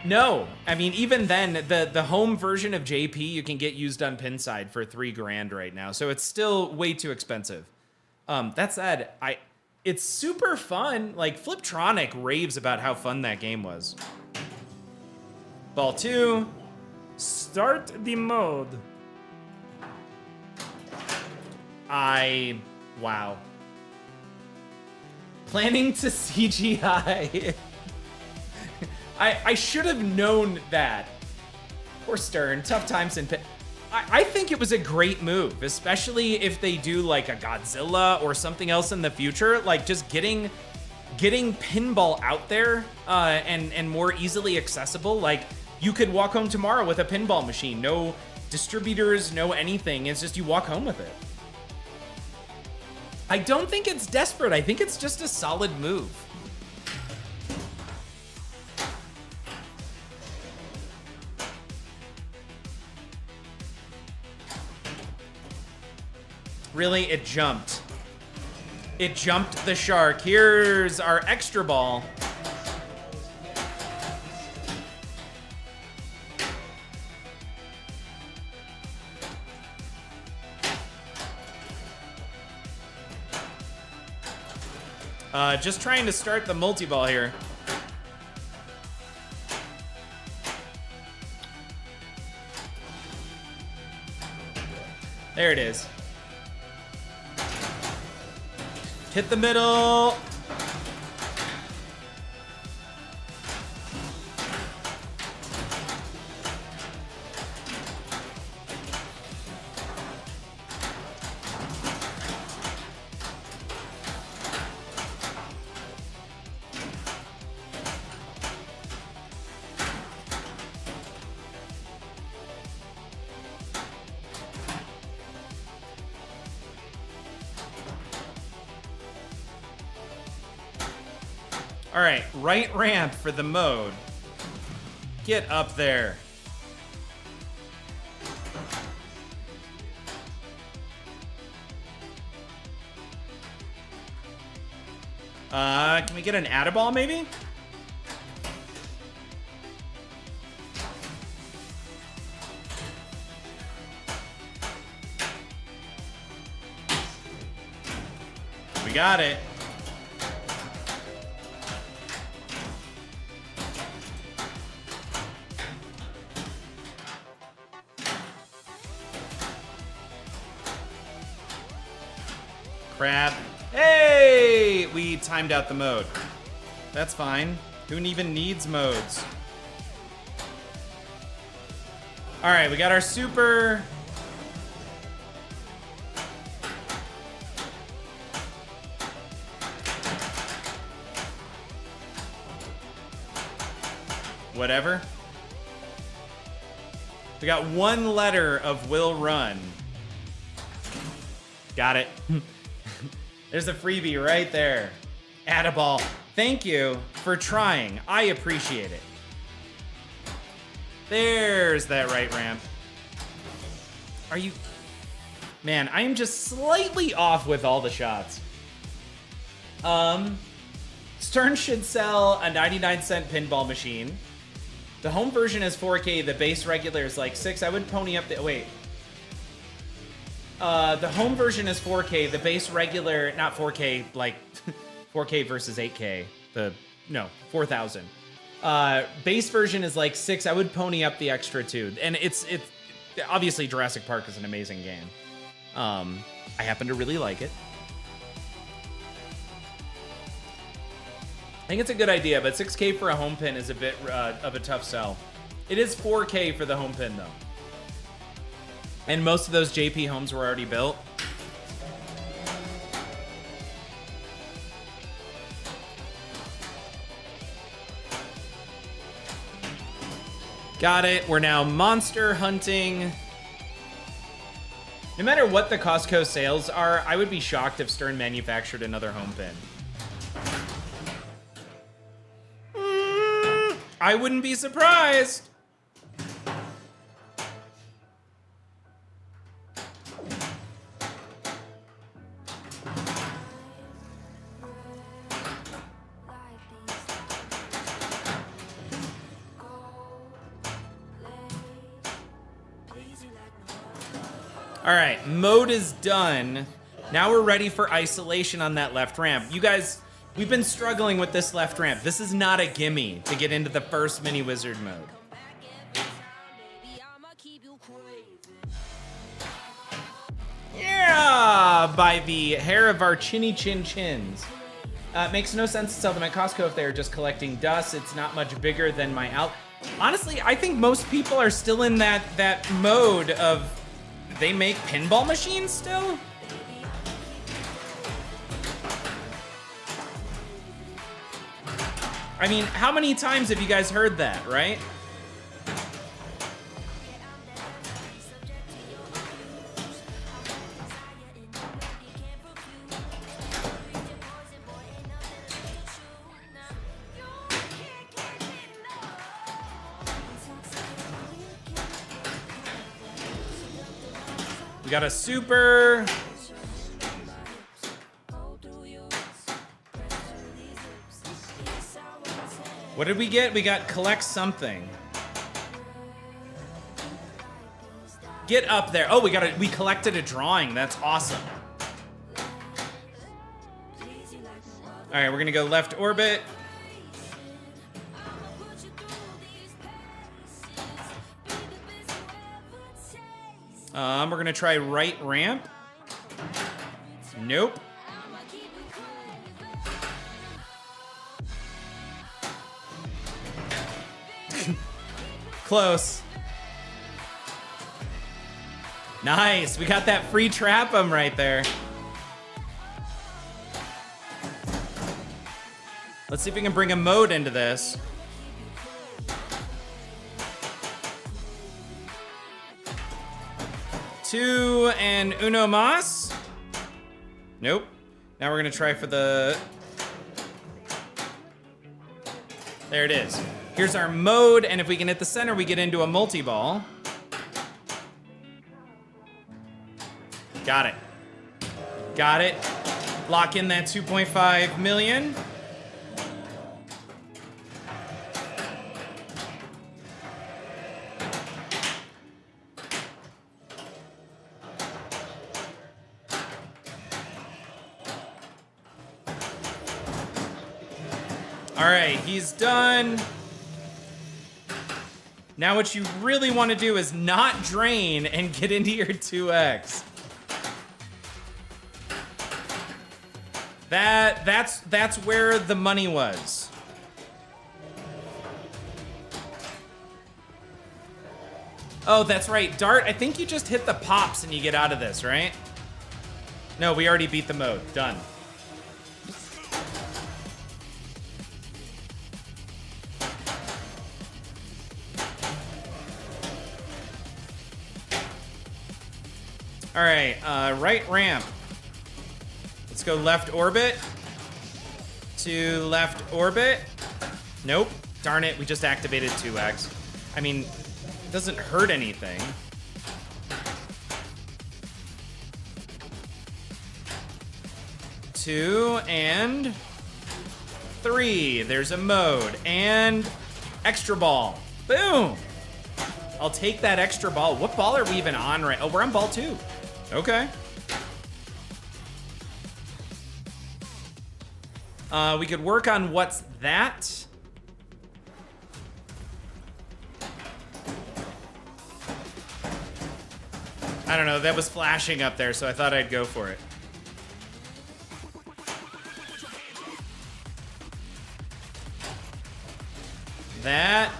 No, I mean, even then, the home version of JP you can get used on Pinside for $3,000 right now, so it's still way too expensive. That said, it's super fun. Like, Fliptronic raves about how fun that game was. Ball 2. Start the mode. Wow. Planning to CGI. I should have known that. Poor Stern, tough times in pit. I think it was a great move, especially if they do like a Godzilla or something else in the future. Like, just getting pinball out there and more easily accessible. Like, you could walk home tomorrow with a pinball machine. No distributors, no anything. It's just you walk home with it. I don't think it's desperate. I think it's just a solid move. Really, it jumped. It jumped the shark. Here's our extra ball. Just trying to start the multi-ball here. There it is. Hit the middle. All right, right ramp for the mode. Get up there. Can we get an Add-a-Ball maybe? We got it. Crap. Hey! We timed out the mode. That's fine. Who even needs modes? All right, we got our super. Whatever. We got one letter of will run. Got it. There's a freebie right there. Add-a-ball. Thank you for trying. I appreciate it. There's that right ramp. Are you... Man, I am just slightly off with all the shots. Stern should sell a 99-cent pinball machine. The home version is 4K. The base regular is like 6. I would pony up the... Wait. The home version is 4K. The base regular, not 4K, like 4K versus 8K. No, 4,000. Base version is like 6. I would pony up the extra 2. And it's obviously Jurassic Park is an amazing game. I happen to really like it. I think it's a good idea, but 6K for a home pin is a bit of a tough sell. It is 4K for the home pin, though. And most of those JP homes were already built. Got it. We're now monster hunting. No matter what the Costco sales are, I would be shocked if Stern manufactured another home pin. I wouldn't be surprised. All right, mode is done. Now we're ready for isolation on that left ramp. You guys, we've been struggling with this left ramp. This is not a gimme to get into the first mini wizard mode. Yeah, by the hair of our chinny chin chins. It makes no sense to sell them at Costco if they're just collecting dust. It's not much bigger than my out. Honestly, I think most people are still in that mode of they make pinball machines still? I mean, how many times have you guys heard that, right? We got a super. What did we get? We got collect something. Get up there. Oh, we collected a drawing. That's awesome. All right, we're gonna go left orbit. We're gonna try right ramp. Nope. Close. Nice, we got that free trap 'em right there. Let's see if we can bring a mode into this. Two and uno mas. Nope. Now we're gonna try for the... There it is. Here's our mode, and if we can hit the center, we get into a multi-ball. Got it. Got it. Lock in that 2.5 million. All right, he's done. Now what you really want to do is not drain and get into your 2x. That's where the money was. Oh, that's right. Dart, I think you just hit the pops and you get out of this, right? No, we already beat the mode. Done. All right, right ramp. Let's go left orbit to left orbit. Nope. Darn it, we just activated 2x. I mean, it doesn't hurt anything. Two and three. There's a mode. And extra ball. Boom. I'll take that extra ball. What ball are we even on right? Oh, we're on ball 2. Okay. We could work on what's that. I don't know, that was flashing up there, so I thought I'd go for it. That.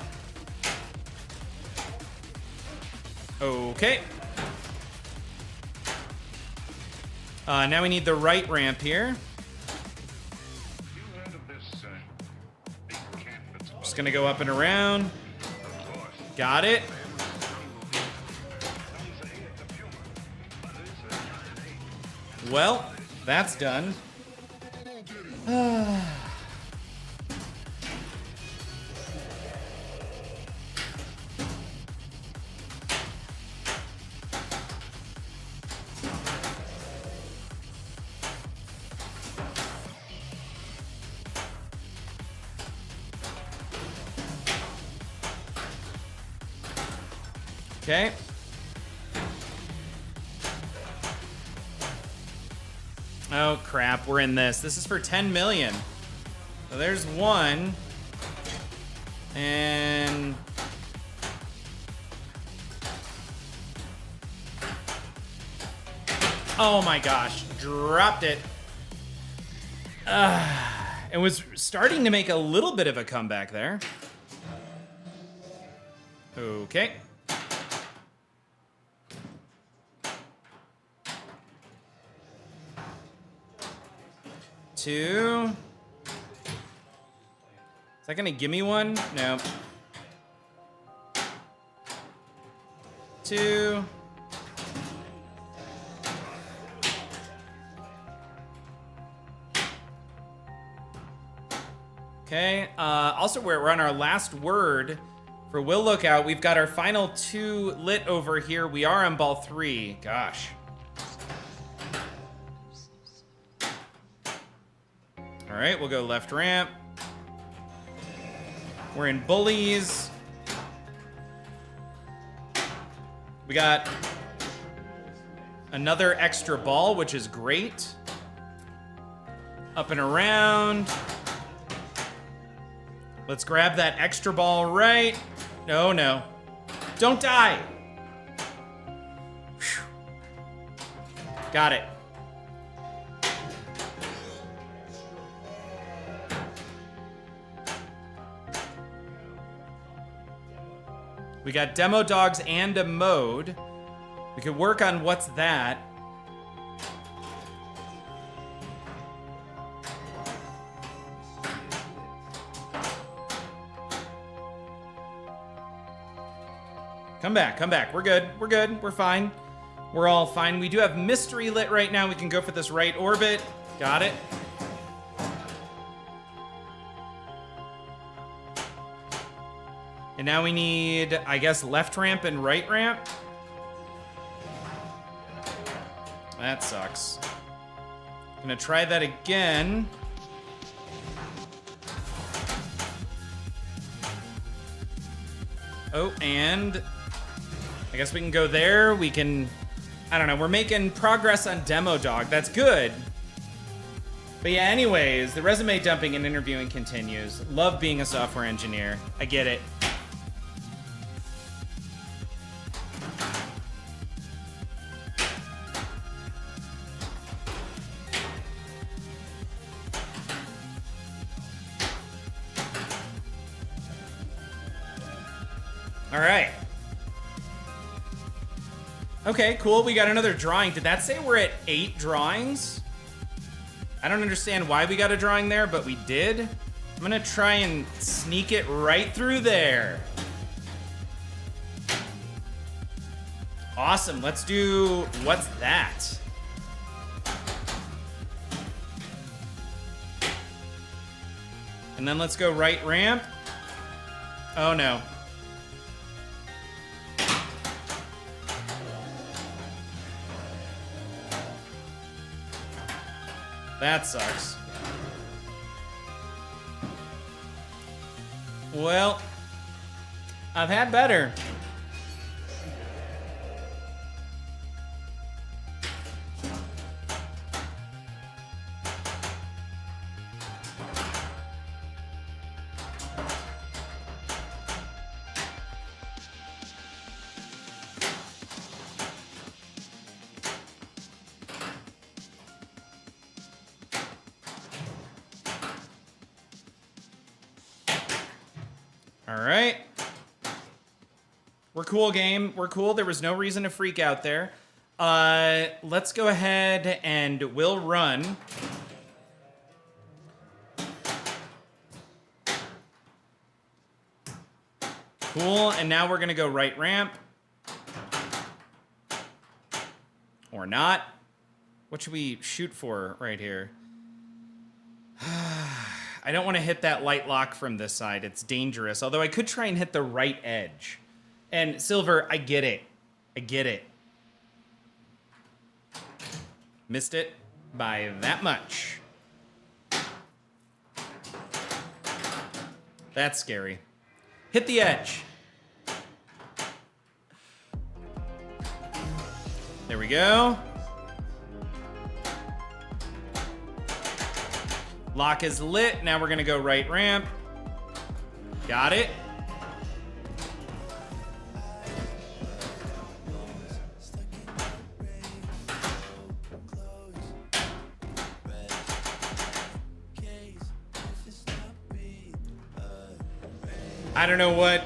Okay. Now we need the right ramp here. Just gonna go up and around. Got it. Well, that's done. Okay. Oh crap, we're in this. This is for 10 million. So there's one. And oh my gosh, dropped it. It was starting to make a little bit of a comeback there. Okay. Two. Is that gonna give me one? No. Two. Okay. Also, we're on our last word for Will Lookout. We've got our final 2 lit over here. We are on ball 3. Gosh. All right, we'll go left ramp. We're in bullies. We got another extra ball, which is great. Up and around. Let's grab that extra ball right. No, no. Don't die. Whew. Got it. We got demo dogs and a mode. We could work on what's that. Come back, come back. We're good, we're good, we're fine. We're all fine. We do have mystery lit right now. We can go for this right orbit. Got it. And now we need, I guess, left ramp and right ramp. That sucks. Gonna try that again. Oh, and I guess we can go there. We can, I don't know, we're making progress on Demo Dog. That's good. But yeah, anyways, the resume dumping and interviewing continues. Love being a software engineer. I get it. All right. Okay, cool. We got another drawing. Did that say we're at 8 drawings? I don't understand why we got a drawing there, but we did. I'm gonna try and sneak it right through there. Awesome. Let's do, what's that? And then let's go right ramp. Oh no. That sucks. Well, I've had better. All right. We're cool, game. We're cool. There was no reason to freak out there. Let's go ahead and we'll run. Cool. And now we're going to go right ramp. Or not. What should we shoot for right here? I don't want to hit that light lock from this side. It's dangerous. Although I could try and hit the right edge. And Silver, I get it. I get it. Missed it by that much. That's scary. Hit the edge. There we go. Lock is lit. Now we're gonna go right ramp. Got it. I don't know what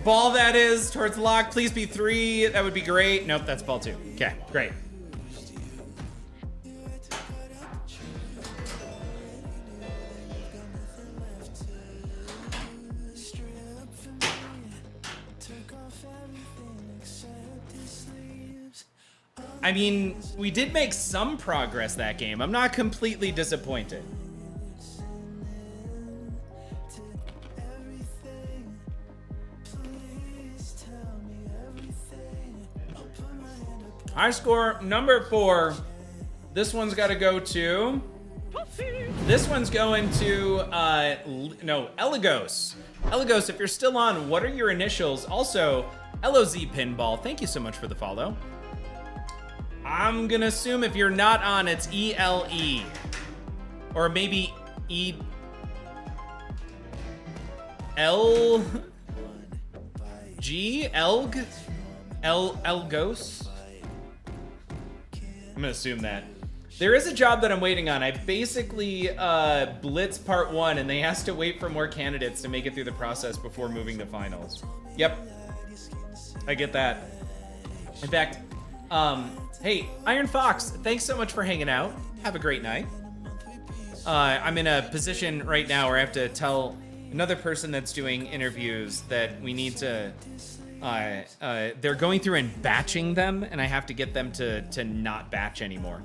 ball that is towards lock. Please be 3. That would be great. Nope, that's ball 2. Okay, great. I mean, we did make some progress that game. I'm not completely disappointed. High score number 4. This one's got to go to... This one's going to, no, Eligos. Eligos, if you're still on, what are your initials? Also, LOZ Pinball, thank you so much for the follow. I'm gonna assume if you're not on, it's ELE. Or maybe Elgos? I'm gonna assume that. There is a job that I'm waiting on. I basically blitzed part 1 and they asked to wait for more candidates to make it through the process before moving to finals. Yep. I get that. In fact, hey, Iron Fox, thanks so much for hanging out. Have a great night. I'm in a position right now where I have to tell another person that's doing interviews that we need to, they're going through and batching them, and I have to get them to not batch anymore.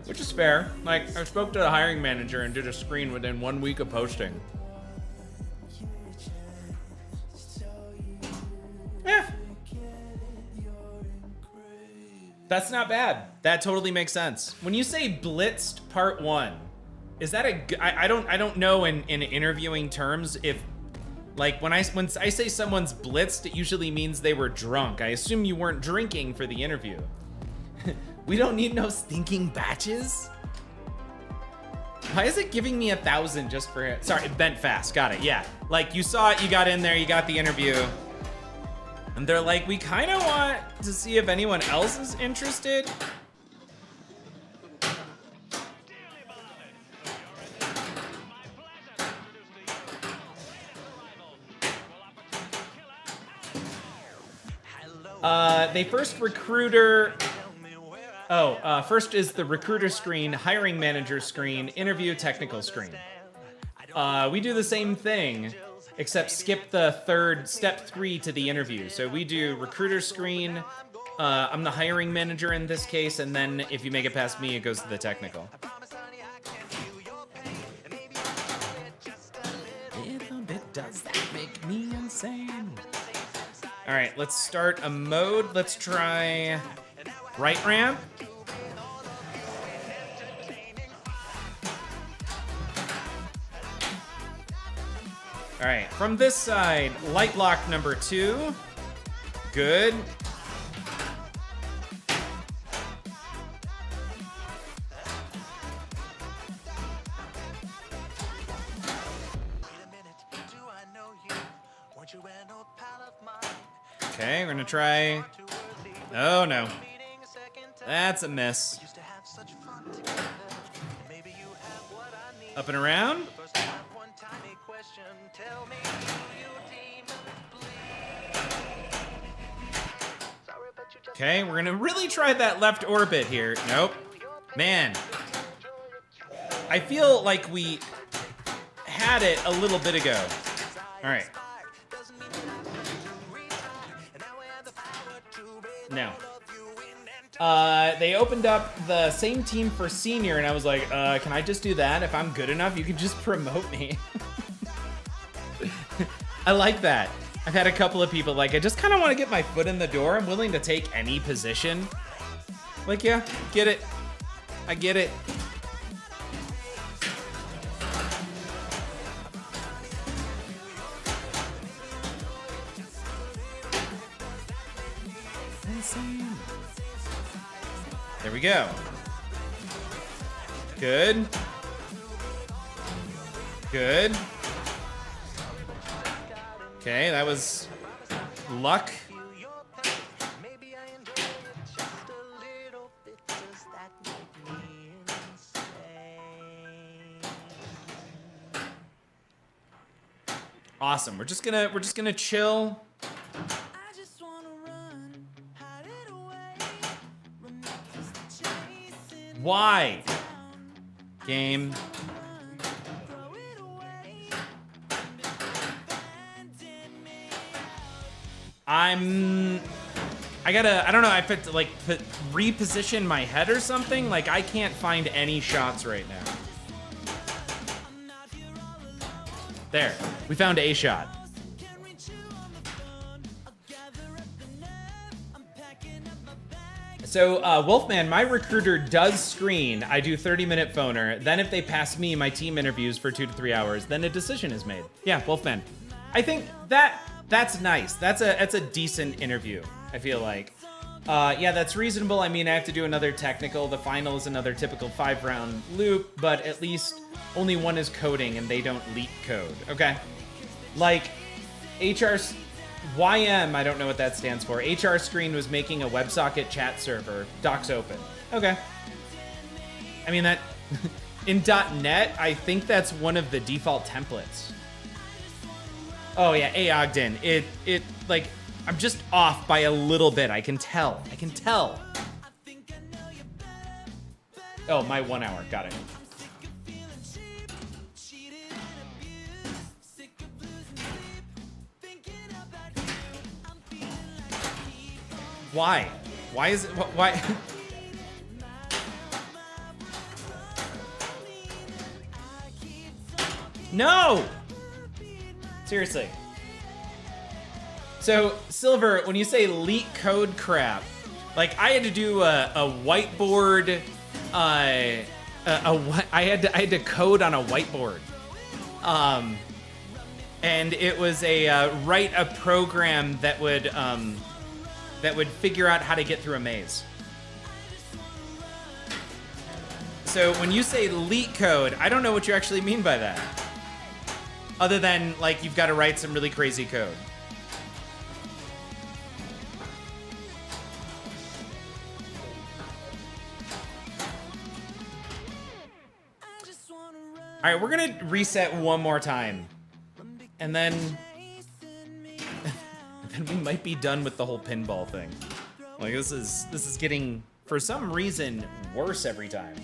Which is fair. Like, I spoke to the hiring manager and did a screen within 1 week of posting. Yeah. That's not bad. That totally makes sense. When you say blitzed part 1, is that I don't know in interviewing terms if, like, when I say someone's blitzed, it usually means they were drunk. I assume you weren't drinking for the interview. We don't need no stinking batches. Why is it giving me 1,000 just for it? Sorry, it bent fast. Got it. Yeah. Like, you saw it, you got in there, you got the interview. And they're like, we kind of want to see if anyone else is interested. They first recruiter. First is the recruiter screen, hiring manager screen, interview technical screen. We do the same thing, except skip the step 3 to the interview. So we do recruiter screen. I'm the hiring manager in this case, and then if you make it past me, it goes to the technical. Little bit does that make me insane. All right, let's start a mode. Let's try right ramp. All right, from this side, light lock number 2. Good. Okay, we're gonna try. Oh no. That's a miss. Up and around. Okay, we're gonna really try that left orbit here. Nope. Man. I feel like we had it a little bit ago. All right. No. They opened up the same team for senior, and I was like, can I just do that? If I'm good enough, you can just promote me. I like that. I've had a couple of people like, I just kind of want to get my foot in the door. I'm willing to take any position. Like, yeah, get it. I get it. There we go. Good. Good. Okay, that was luck. Awesome. We're just gonna chill. Why? Game. I don't know, I have to like reposition my head or something. Like, I can't find any shots right now. There, we found a shot. So, Wolfman, my recruiter does screen. I do 30-minute phoner. Then if they pass me, my team interviews for 2 to 3 hours. Then a decision is made. Yeah, Wolfman. I think that's nice. That's a decent interview, I feel like. Yeah, that's reasonable. I mean, I have to do another technical. The final is another typical 5-round loop, but at least only one is coding and they don't leak code. Okay. Like, YM, I don't know what that stands for. HR Screen was making a WebSocket chat server. Docs open. Okay. I mean, that in .NET, I think that's one of the default templates. Oh yeah, hey Ogden. It like, I'm just off by a little bit. I can tell. Oh, my 1 hour. Got it. Why? Why is it? Why? No! Seriously. So, Silver, when you say leak code crap, Like I had to do a whiteboard. I had to code on a whiteboard. And it was write a program that would figure out how to get through a maze. So when you say leak code, I don't know what you actually mean by that. Other than like you've got to write some really crazy code. All right, we're gonna reset one more time. And then we might be done with the whole pinball thing. Like this is getting, for some reason, worse every time.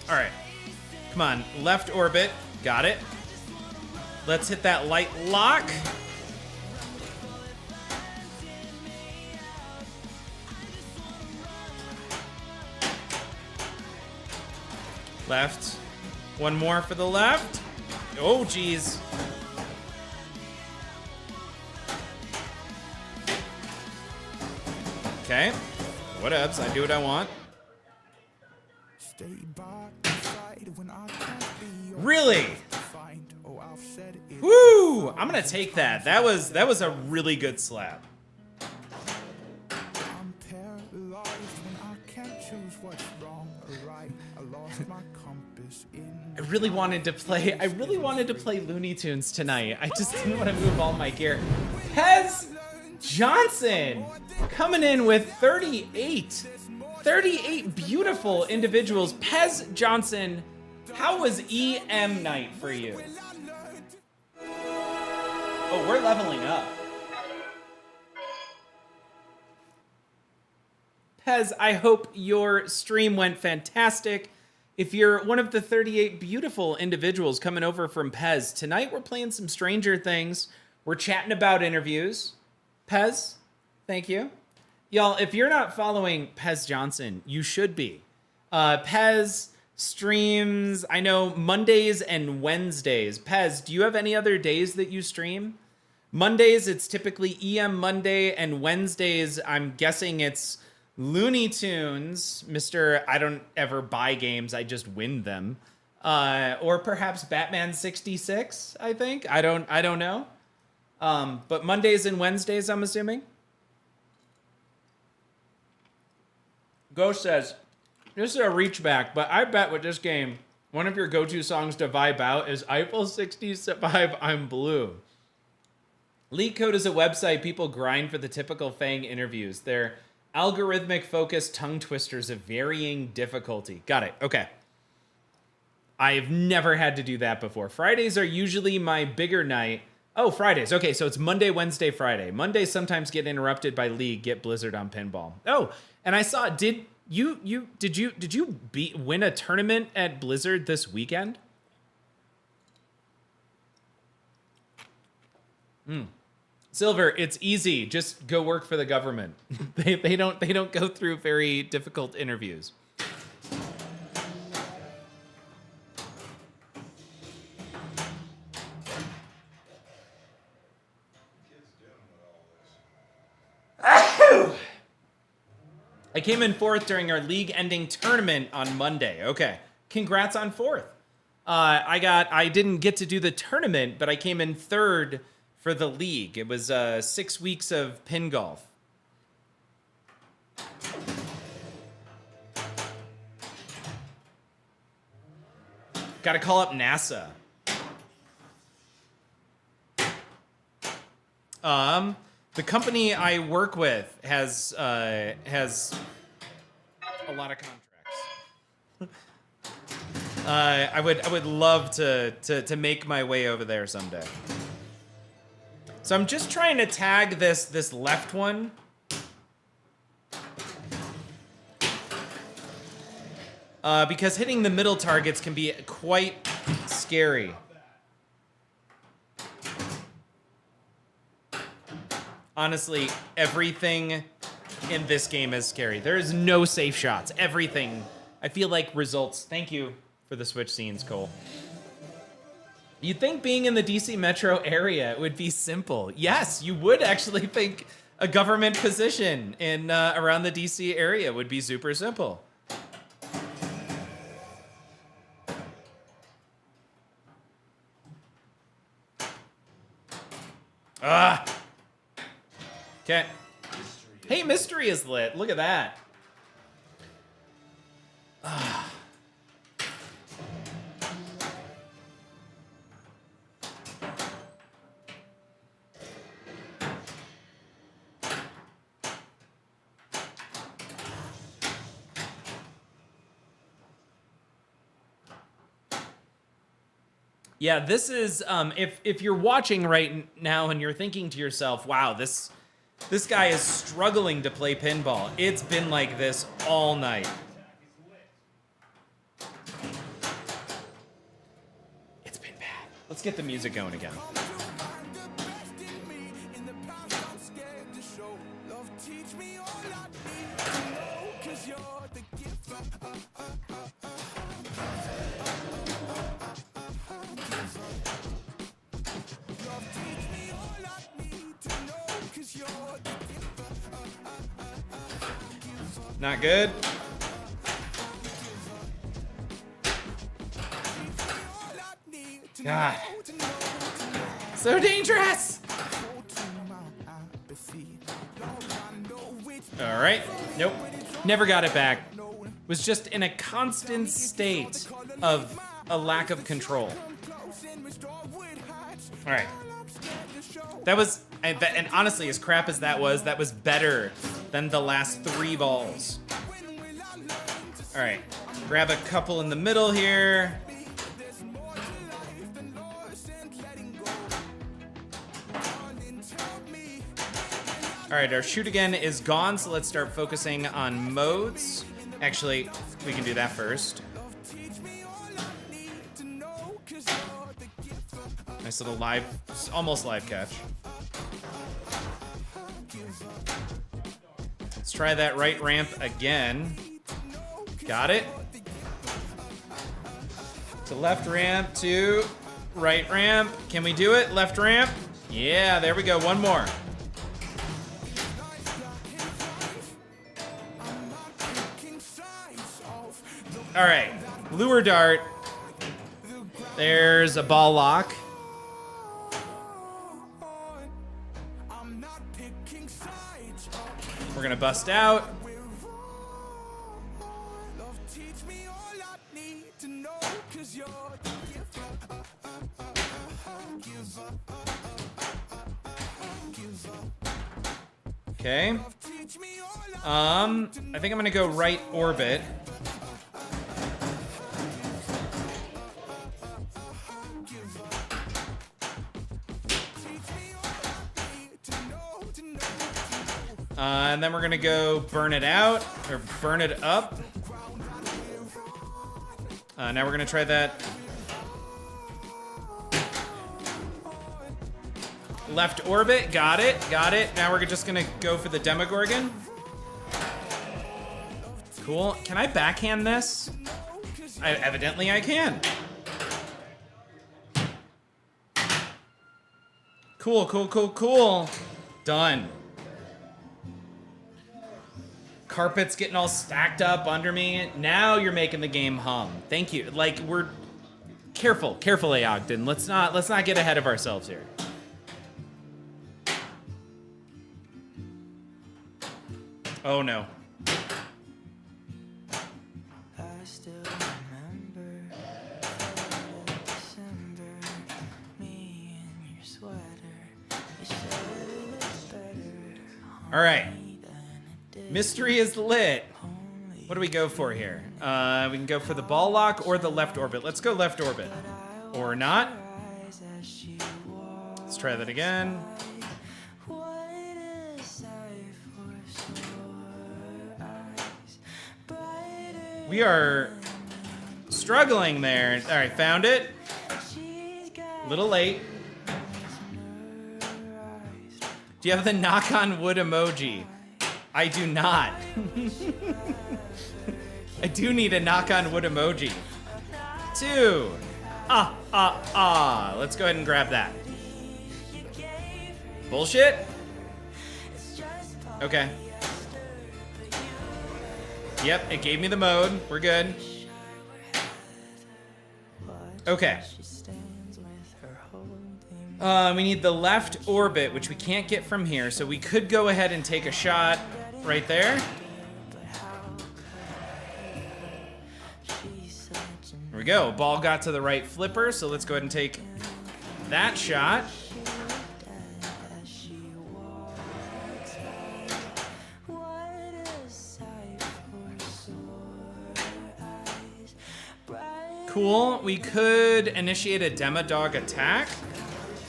All right, come on, left orbit, got it. Let's hit that light lock. Left. One more for the left. Oh, geez. Okay. What ups? I do what I want. Really? Woo! I'm gonna take that. That was a really good slap. I really wanted to play Looney Tunes tonight. I just didn't want to move all my gear. Pez Johnson coming in with 38. 38 beautiful individuals. Pez Johnson, how was EM night for you? Oh, we're leveling up. Pez, I hope your stream went fantastic. If you're one of the 38 beautiful individuals coming over from Pez, tonight we're playing some Stranger Things. We're chatting about interviews. Pez, thank you. Y'all, if you're not following Pez Johnson, you should be. Pez streams, I know, Mondays and Wednesdays. Pez, do you have any other days that you stream? Mondays, it's typically EM Monday, and Wednesdays, I'm guessing it's Looney Tunes, Mr. I don't ever buy games, I just win them. Or perhaps Batman 66, I think. I don't know. But Mondays and Wednesdays, I'm assuming. Ghost says, this is a reach back, but I bet with this game, one of your go-to songs to vibe out is Eiffel 65, I'm Blue. Leak Code is a website people grind for the typical Fang interviews. They're algorithmic focused tongue twisters of varying difficulty. Got it. Okay. I've never had to do that before. Fridays are usually my bigger night. Oh, Fridays. Okay, so it's Monday, Wednesday, Friday. Mondays sometimes get interrupted by League, get Blizzard on pinball. Oh, and I saw, did you win a tournament at Blizzard this weekend? Silver, it's easy. Just go work for the government. they don't go through very difficult interviews. I came in fourth during our league-ending tournament on Monday. Okay, congrats on fourth. I didn't get to do the tournament, but I came in third for the league. It was 6 weeks of pin golf. Got to call up NASA. The company I work with has a lot of contracts. I would love to make my way over there someday. So I'm just trying to tag this left one. Because hitting the middle targets can be quite scary. Honestly, everything in this game is scary. There is no safe shots. Everything, I feel like, results. Thank you for the Switch scenes, Cole. You'd think being in the DC metro area would be simple. Yes, you would actually think a government position in around the DC area would be super simple. Ah. Okay. Hey, mystery is lit. Look at that. Ah. Yeah, this is if you're watching right now and you're thinking to yourself, "Wow, this guy is struggling to play pinball." It's been like this all night. It's been bad. Let's get the music going again. Not good. God. So dangerous. All right. Nope. Never got it back. Was just in a constant state of a lack of control. All right. That was, and honestly, as crap as that was better than the last 3 balls. All right, grab a couple in the middle here. All right, our shoot again is gone, so let's start focusing on modes. Actually, we can do that first. Nice little live, almost live catch. Let's try that right ramp again. Got it. To left ramp, to right ramp. Can we do it? Left ramp. Yeah, there we go. One more. All right, lure dart. There's a ball lock. We're gonna bust out. Okay. I think I'm gonna go right orbit. And then we're gonna go burn it out, or burn it up. Now we're gonna try that left orbit. Got it, got it. Now we're just gonna go for the Demogorgon. Cool. Can I backhand this? Evidently I can. Cool, cool, cool, cool. Done. Carpet's getting all stacked up under me. Now you're making the game hum. Thank you. Like, we're careful, Ogden. Let's not get ahead of ourselves here. Oh no. All right. Mystery is lit. What do we go for here? We can go for the ball lock or the left orbit. Let's go left orbit. Or not. Let's try that again. We are struggling there. All right, found it. A little late. Do you have the knock on wood emoji? I do not. I do need a knock on wood emoji. 2. Let's go ahead and grab that. Bullshit? Okay. Yep, it gave me the mode. We're good. Okay. We need the left orbit, which we can't get from here, so we could go ahead and take a shot right there. There we go. Ball got to the right flipper, so let's go ahead and take that shot. Cool. We could initiate a demo dog attack.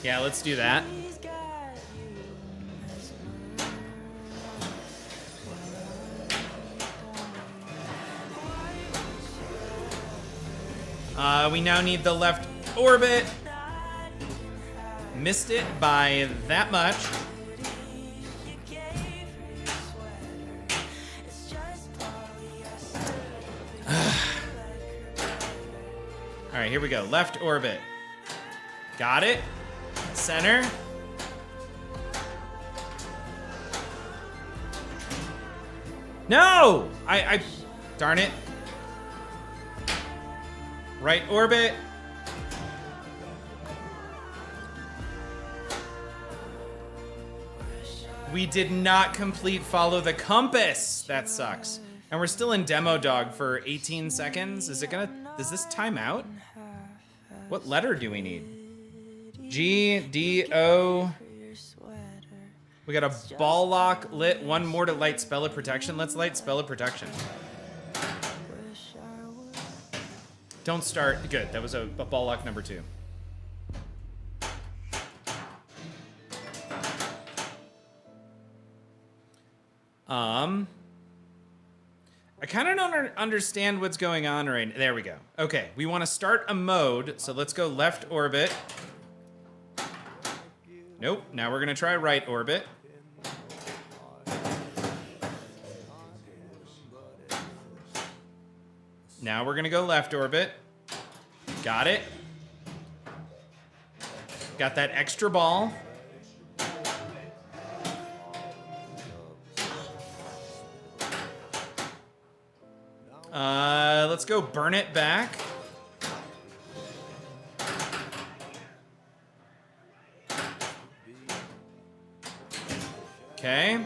Yeah, let's do that. We now need the left orbit. Missed it by that much. All right, here we go. Left orbit. Got it. Center. No! Darn it. Right orbit. We did not complete follow the compass. That sucks. And we're still in demo dog for 18 seconds. Does this time out? What letter do we need? G, D, O. We got a ball lock lit. One more to light spell of protection. Let's light spell of protection. Don't start. Good. That was a ball lock number 2. I kind of don't understand what's going on right now. There we go. Okay, we want to start a mode, so let's go left orbit. Nope, now we're going to try right orbit. Now we're going to go left orbit. Got it. Got that extra ball. Let's go burn it back. Okay.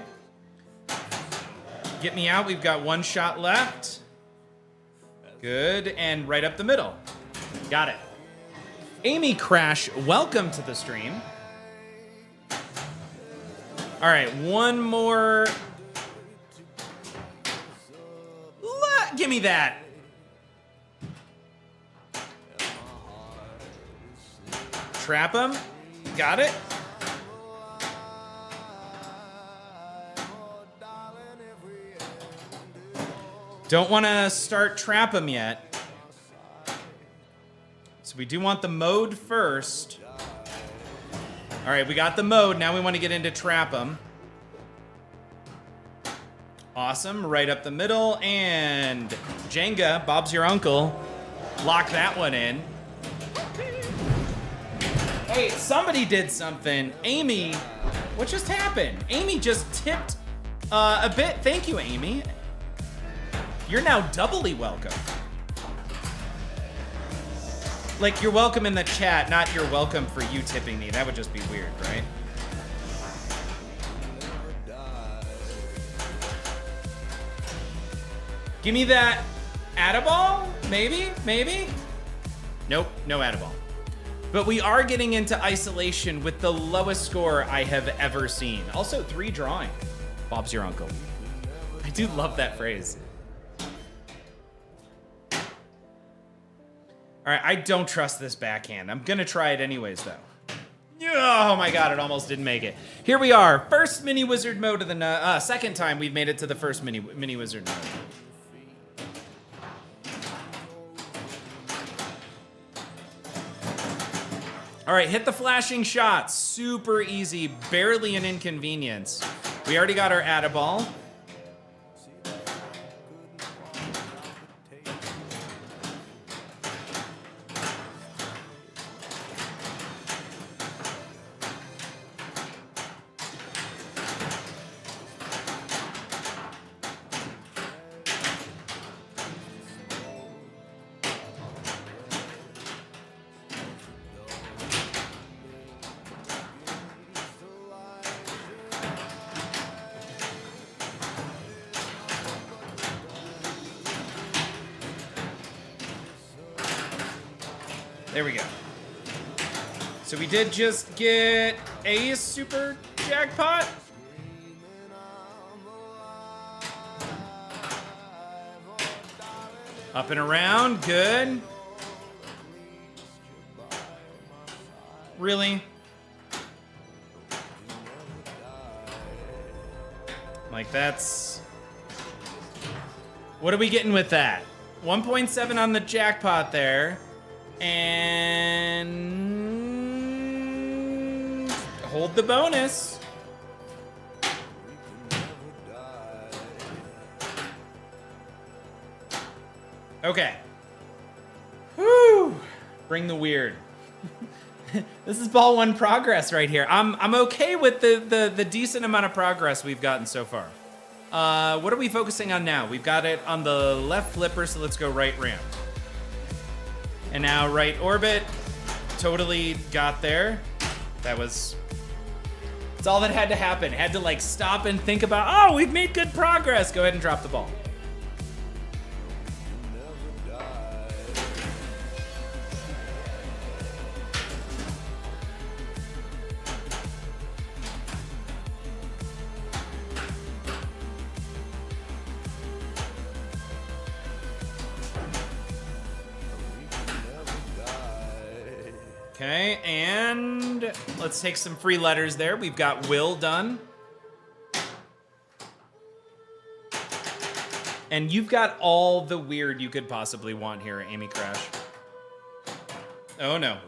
Get me out. We've got 1 shot left. Good. And right up the middle. Got it. Amy Crash, welcome to the stream. All right, one more. Give me that. Trap him. Got it. Don't want to start trap him yet. So we do want the mode first. All right, we got the mode. Now we want to get into trap him. Awesome. Right up the middle. And Jenga, Bob's your uncle. Lock that one in. Hey, somebody did something. Amy, what just happened? Amy just tipped a bit. Thank you, Amy. You're now doubly welcome. Like, you're welcome in the chat, not you're welcome for you tipping me. That would just be weird, right? Give me that Add-a-ball? Maybe? Nope, no Add-a-ball. But we are getting into isolation with the lowest score I have ever seen. Also, 3 drawing. Bob's your uncle. I do love that phrase. All right, I don't trust this backhand. I'm gonna try it anyways, though. Oh my god, it almost didn't make it. Here we are, first mini wizard mode of the second time we've made it to the first mini wizard mode. All right, hit the flashing shot. Super easy, barely an inconvenience. We already got our Add-a-ball. There we go. So we did just get a super jackpot. Up and around, good. Really? Like that's... What are we getting with that? 1.7 on the jackpot there. And... Hold the bonus. Okay. Whew. Bring the weird. This is ball one progress right here. I'm okay with the decent amount of progress we've gotten so far. What are we focusing on now? We've got it on the left flipper, so let's go right ramp. And now right orbit. Totally got there. That was... It's all that had to happen. Had to like stop and think about, oh, we've made good progress. Go ahead and drop the ball. Okay, and let's take some free letters there. We've got Will done. And you've got all the weird you could possibly want here, Amy Crash. Oh no.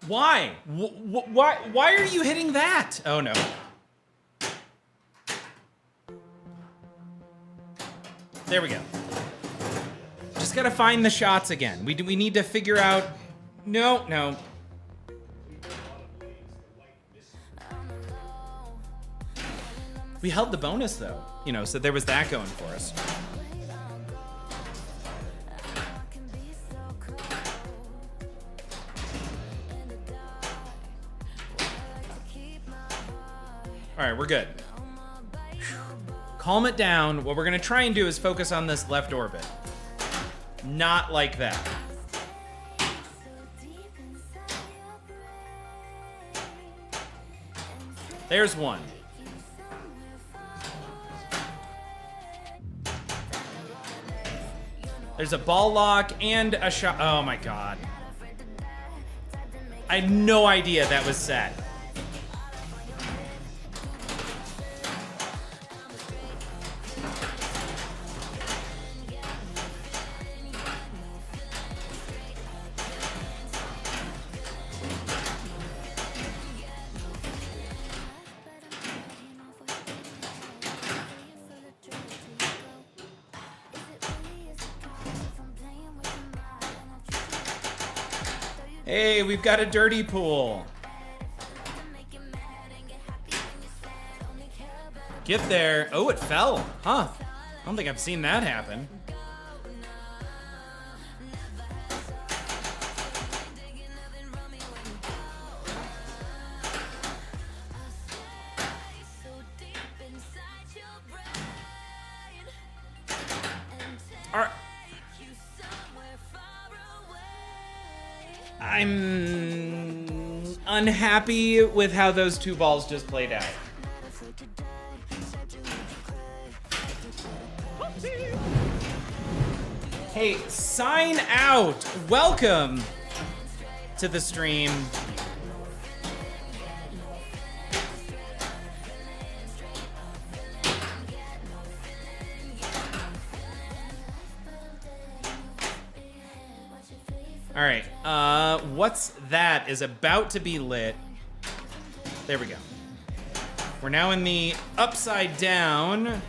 Why? Why are you hitting that? Oh no. There we go. Just gotta find the shots again. We need to figure out... No. We held the bonus though, you know, so there was that going for us. All right, we're good. Calm it down. What we're gonna try and do is focus on this left orbit. Not like that. There's one. There's a ball lock and a shot. Oh my God. I had no idea that was set. Hey, we've got a dirty pool. Get there. Oh, it fell. Huh. I don't think I've seen that happen. I'm unhappy with how those two balls just played out. Hey, sign out. Welcome to the stream. All right, what's that is about to be lit. There we go. We're now in the upside down.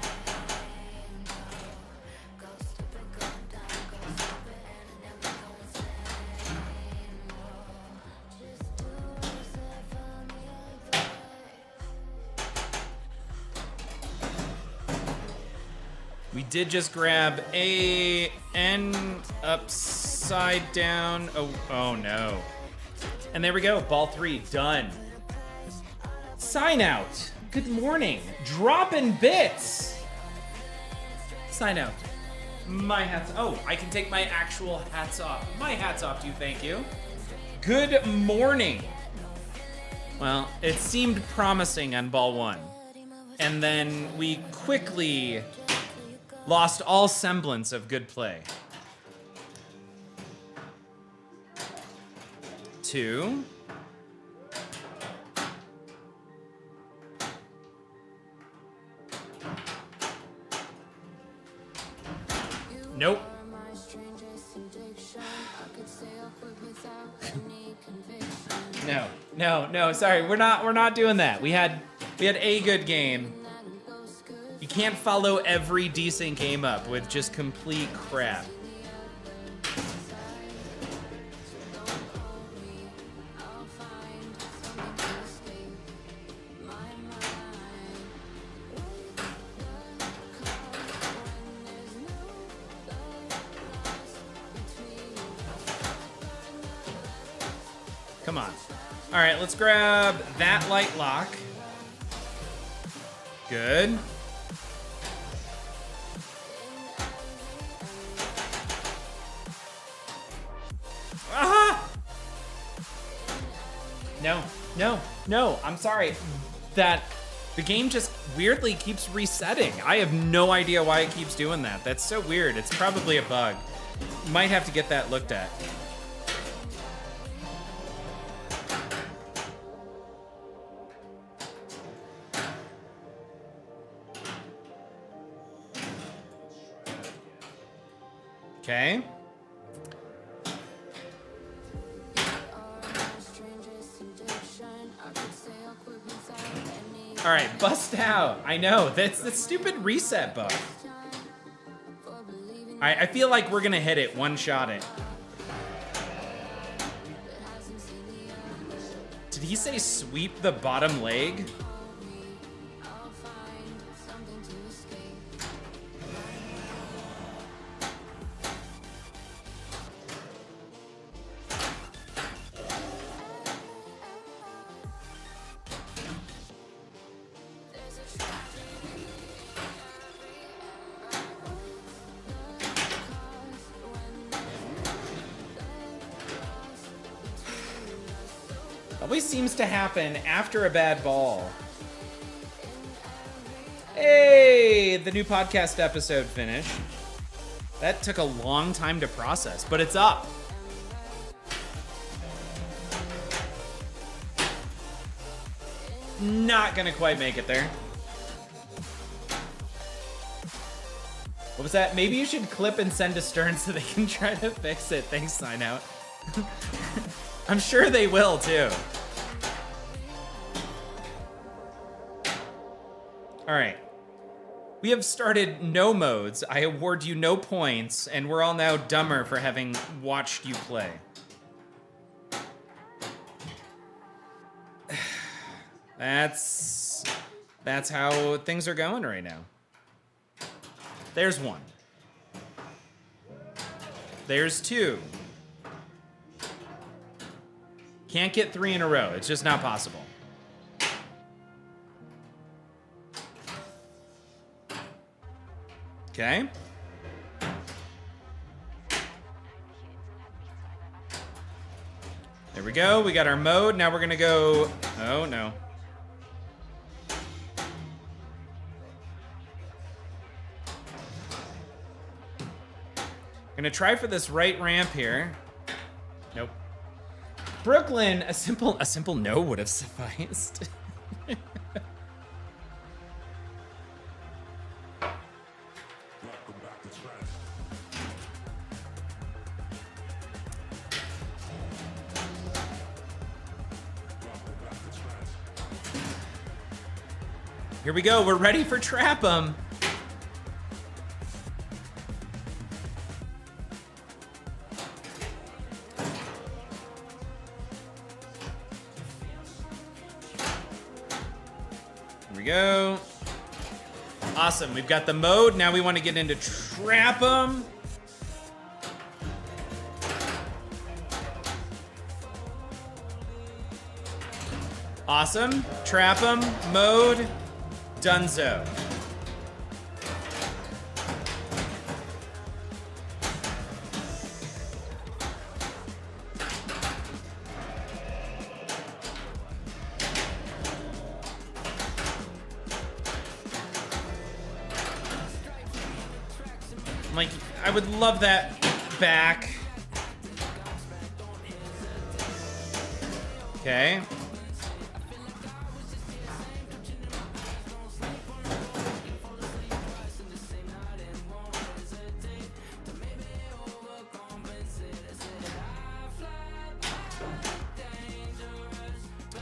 We did just grab a N upside down. Oh no. And there we go, ball 3, done. Sign out. Good morning. Dropping bits. Sign out. My hats. Oh, I can take my actual hats off. My hats off to you, thank you. Good morning. Well, it seemed promising on ball one. And then we quickly lost all semblance of good play. 2. Nope. No, sorry. We're not doing that. We had a good game. You can't follow every decent game up with just complete crap. Come on. All right, let's grab that light lock. Good. Ah! No. I'm sorry. The game just weirdly keeps resetting. I have no idea why it keeps doing that. That's so weird. It's probably a bug. Might have to get that looked at. Okay. All right, bust out. I know, that's the stupid reset bug. All right, I feel like we're gonna hit it, one-shot it. Did he say sweep the bottom leg? Always seems to happen after a bad ball. Hey, the new podcast episode finished. That took a long time to process, but it's up. Not gonna quite make it there. What was that? Maybe you should clip and send to Stern so they can try to fix it. Thanks, Sign Out. I'm sure they will, too. All right. We have started no modes. I award you no points, and we're all now dumber for having watched you play. That's how things are going right now. There's 1. There's 2. Can't get 3 in a row. It's just not possible. Okay. There we go. We got our mode. Now we're going to go... Oh, no. Going to try for this right ramp here. Nope. Brooklyn, a simple no would have sufficed. Here we go. We're ready for Trap 'em. Here we go. Awesome. We've got the mode. Now we want to get into Trap 'em. Awesome. Trap 'em. Mode. Dunzo. like, I would love that back. Okay.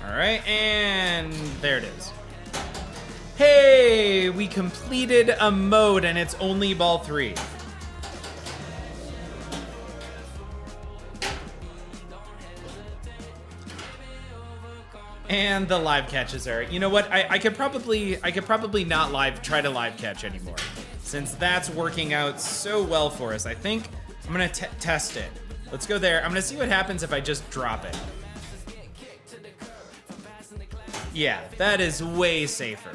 All right, and there it is. Hey, we completed a mode and it's only ball 3. And the live catches are. You know what? I could probably not try to live catch anymore, since that's working out so well for us. I think I'm gonna test it. Let's go there. I'm gonna see what happens if I just drop it. Yeah, that is way safer.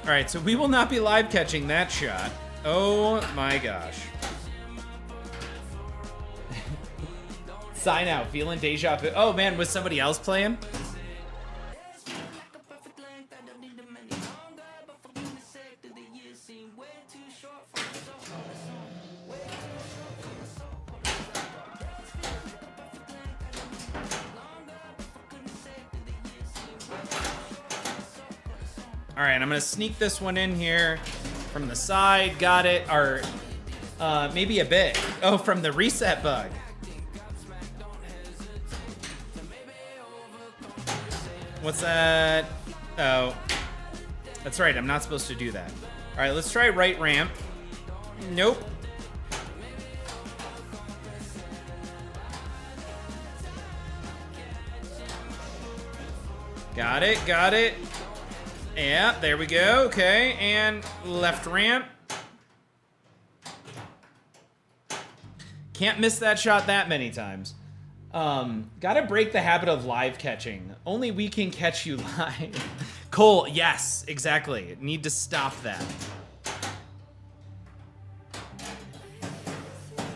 All right, so we will not be live catching that shot. Oh my gosh. Sign out, feeling deja vu. Oh man, was somebody else playing? All right, I'm gonna sneak this one in here from the side. Got it. Or maybe a bit. Oh, from the reset bug. What's that? Oh, that's right. I'm not supposed to do that. All right, let's try right ramp. Nope. Got it. Got it. Yeah, there we go. Okay, and left ramp. Can't miss that shot that many times. Gotta break the habit of live catching. Only we can catch you live. Cole, yes, exactly. Need to stop that.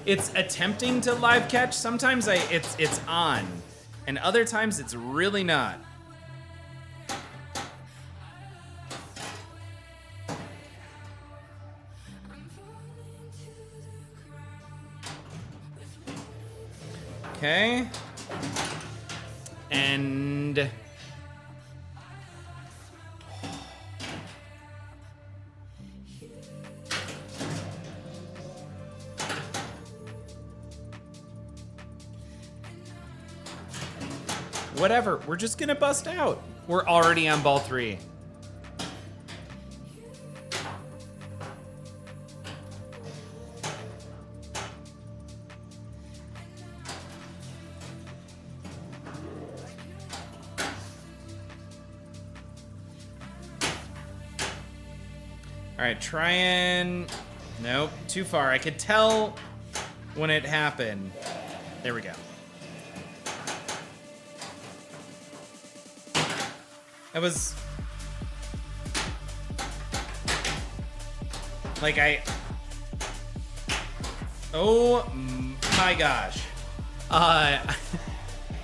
It's attempting to live catch. Sometimes it's on, and other times it's really not. Okay. And whatever, we're just gonna bust out. We're already on ball 3. All right, try and... Nope, too far. I could tell when it happened. There we go. That was... Like, oh my gosh.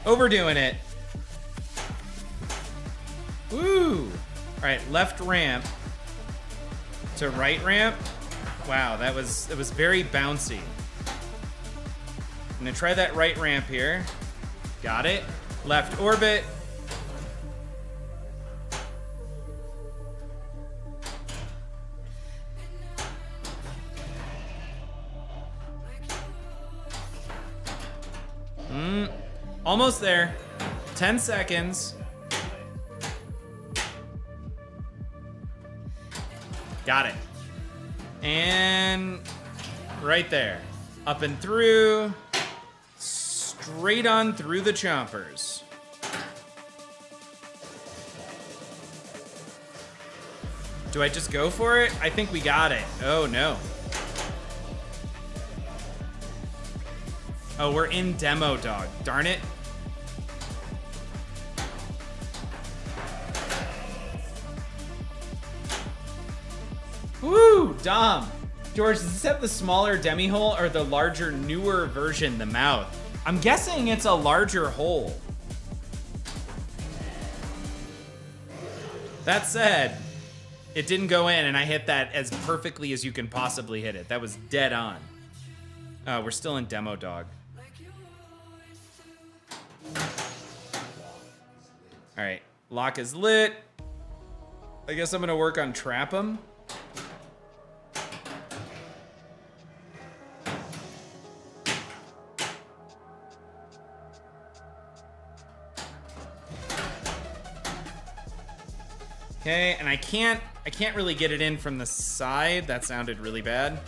Overdoing it. Woo! All right, left ramp to right ramp. Wow, it was very bouncy. I'm gonna try that right ramp here. Got it. Left orbit. Almost there. 10 seconds. Got it. And right there. Up and through. Straight on through the chompers. Do I just go for it? I think we got it. Oh no. Oh, we're in demo, dog. Darn it. Woo, Dom. George, does this have the smaller demi hole or the larger, newer version, the mouth? I'm guessing it's a larger hole. That said, it didn't go in, and I hit that as perfectly as you can possibly hit it. That was dead on. We're still in demo, dog. All right, lock is lit. I guess I'm gonna work on trap him. Okay, and I can't really get it in from the side. That sounded really bad.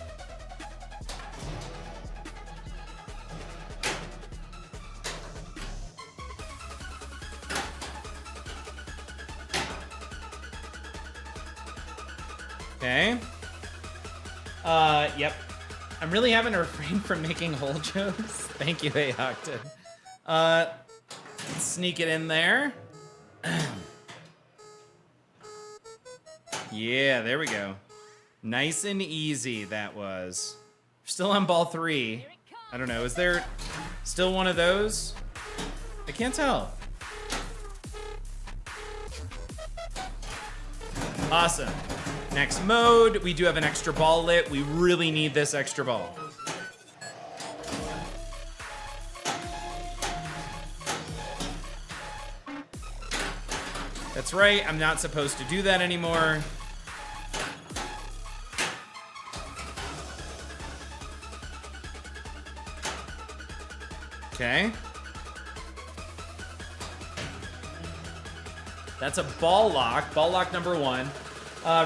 Okay. Yep. I'm really having to refrain from making hole jokes. Thank you, Hey Octane. Let's sneak it in there. Yeah, there we go. Nice and easy that was. Still on ball 3. I don't know, is there still one of those? I can't tell. Awesome. Next mode, we do have an extra ball lit. We really need this extra ball. That's right, I'm not supposed to do that anymore. Okay. That's a ball lock number 1.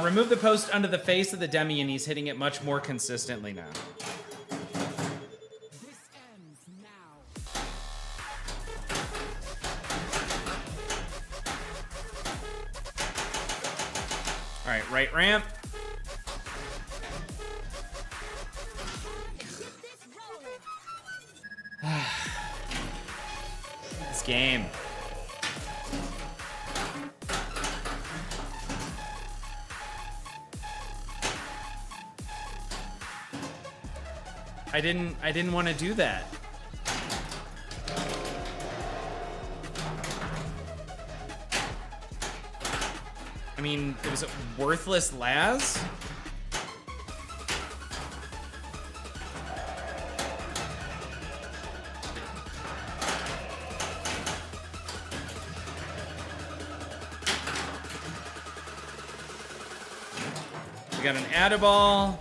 Remove the post under the face of the demi, and he's hitting it much more consistently now. This ends now. All right, right ramp. This game. I didn't want to do that. I mean, it was a worthless Laz. We got an Adaball.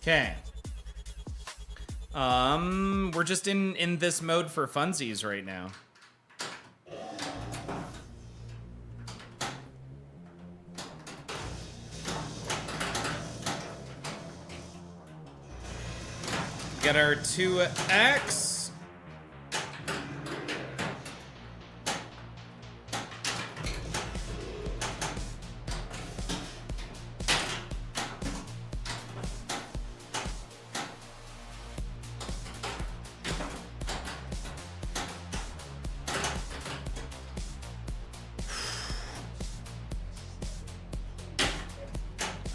Okay. We're just in this mode for funsies right now. Get our 2X.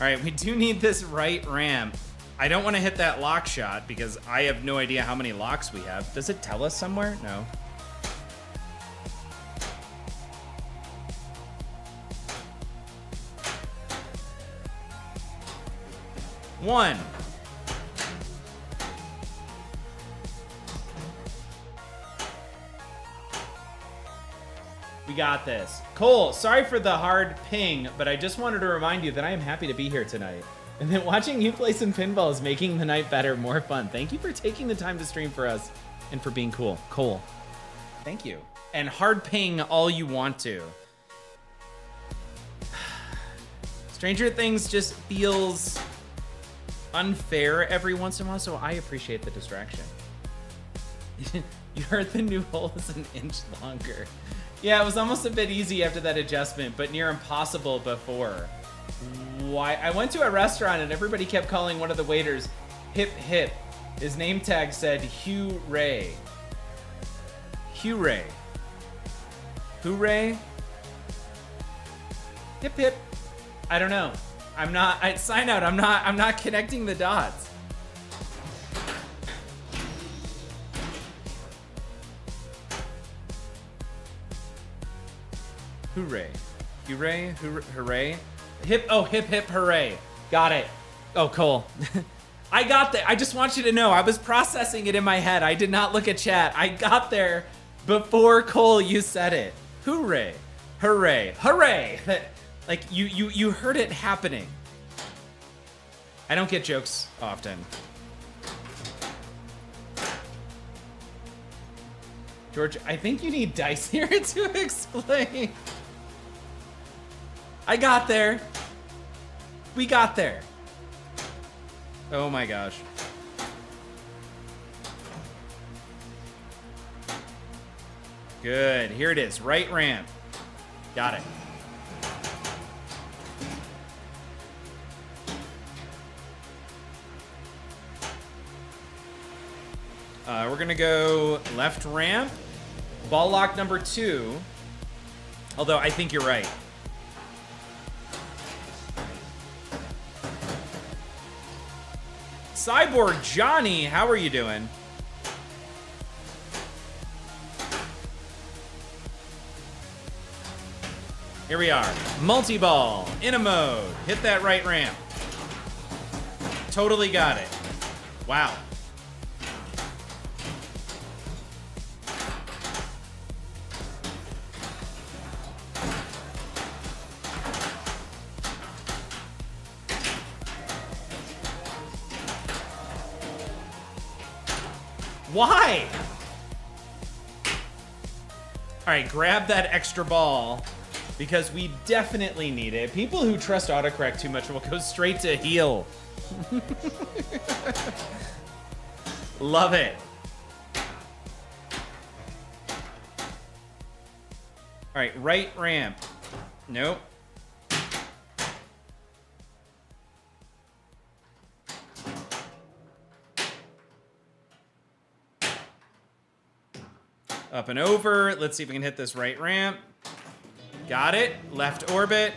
All right, we do need this right ramp. I don't want to hit that lock shot because I have no idea how many locks we have. Does it tell us somewhere? No. One. We got this. Cole, sorry for the hard ping, but I just wanted to remind you that I am happy to be here tonight. And that watching you play some pinball is making the night better, more fun. Thank you for taking the time to stream for us and for being cool. Cole, thank you. And hard ping all you want to. Stranger Things just feels unfair every once in a while, so I appreciate the distraction. You heard the new hole is an inch longer. Yeah, it was almost a bit easy after that adjustment, but near impossible before. Why? I went to a restaurant and everybody kept calling one of the waiters Hip Hip. His name tag said Hugh Ray. Hugh Ray. Hooray? Hip hip. I don't know. Sign out. I'm not connecting the dots. Hooray. Hooray, hooray. Hip hip hooray. Got it. Oh, Cole. I got there. I just want you to know, I was processing it in my head. I did not look at chat. I got there before Cole, you said it. Hooray. Hooray. Hooray. Like, you heard it happening. I don't get jokes often. George, I think you need dice here to explain. I got there. We got there. Oh my gosh. Good. Here it is. Right ramp. Got it. We're going to go left ramp. Ball lock number 2. Although I think you're right. Cyborg Johnny, how are you doing? Here we are. Multi-ball, in a mode. Hit that right ramp. Totally got it. Wow. Why? All right, grab that extra ball because we definitely need it. People who trust autocorrect too much will go straight to heal. Love it. All right, right ramp. Nope. Up and over. Let's see if we can hit this right ramp. Got it. Left orbit.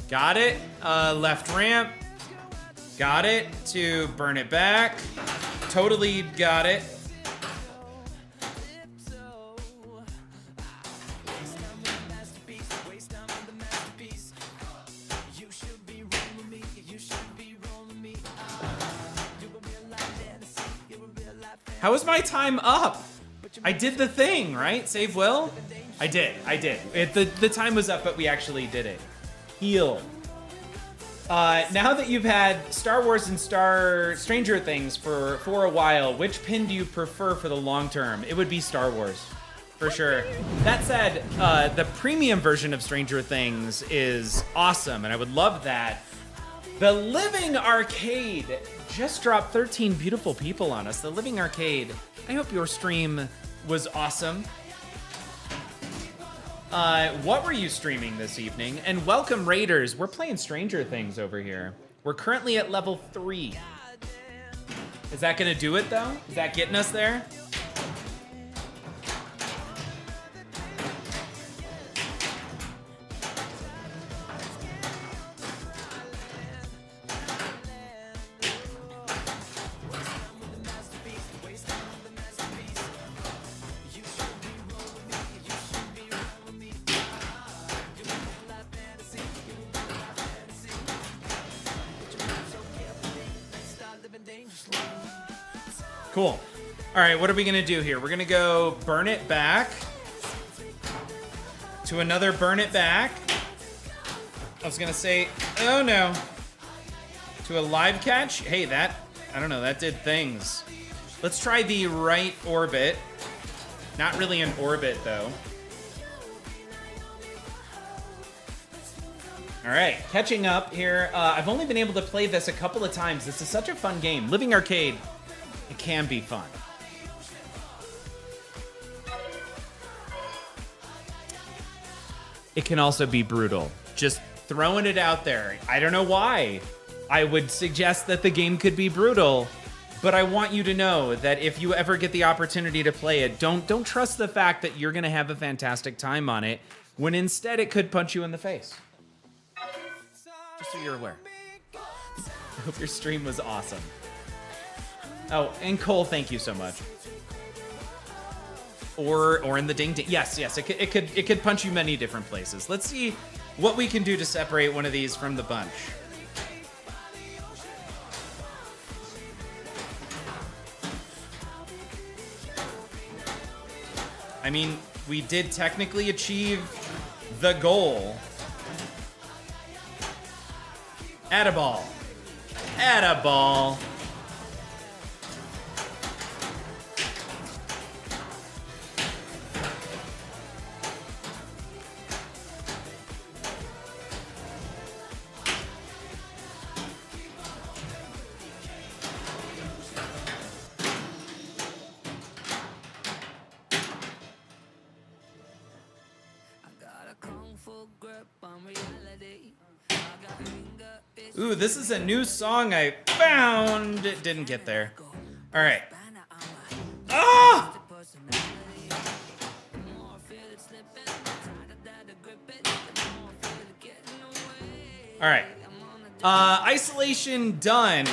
Got it. Left ramp. Got it. To burn it back. Totally got it. How is my time up? I did the thing, right? Save will? I did. The time was up, but we actually did it. Heal. Now that you've had Star Wars and Stranger Things for a while, which pin do you prefer for the long term? It would be Star Wars, for sure. That said, the premium version of Stranger Things is awesome, and I would love that. The Living Arcade just dropped 13 beautiful people on us. The Living Arcade. I hope your stream was awesome. What were you streaming this evening? And welcome, Raiders. We're playing Stranger Things over here. We're currently at level 3. Is that gonna do it, though? Is that getting us there? Cool. All right, what are we gonna do here? We're gonna go burn it back to another burn it back. I was gonna say, oh no, to a live catch. Hey, that, I don't know, that did things. Let's try the right orbit. Not really an orbit though. All right, catching up here. I've only been able to play this a couple of times. This is such a fun game. Living Arcade. It can be fun. it can also be brutal. Just throwing it out there. I don't know why I would suggest that the game could be brutal, but I want you to know that if you ever get the opportunity to play it, don't trust the fact that you're gonna have a fantastic time on it, when instead it could punch you in the face. Just so you're aware. I hope your stream was awesome. Oh, and Cole, thank you so much. Or in the ding ding. Yes, it could punch you many different places. Let's see what we can do to separate one of these from the bunch. I mean, we did technically achieve the goal. Atta-ball. Atta-ball. Ooh, this is a new song I found. It didn't get there. All right. Ah! All right. Isolation done.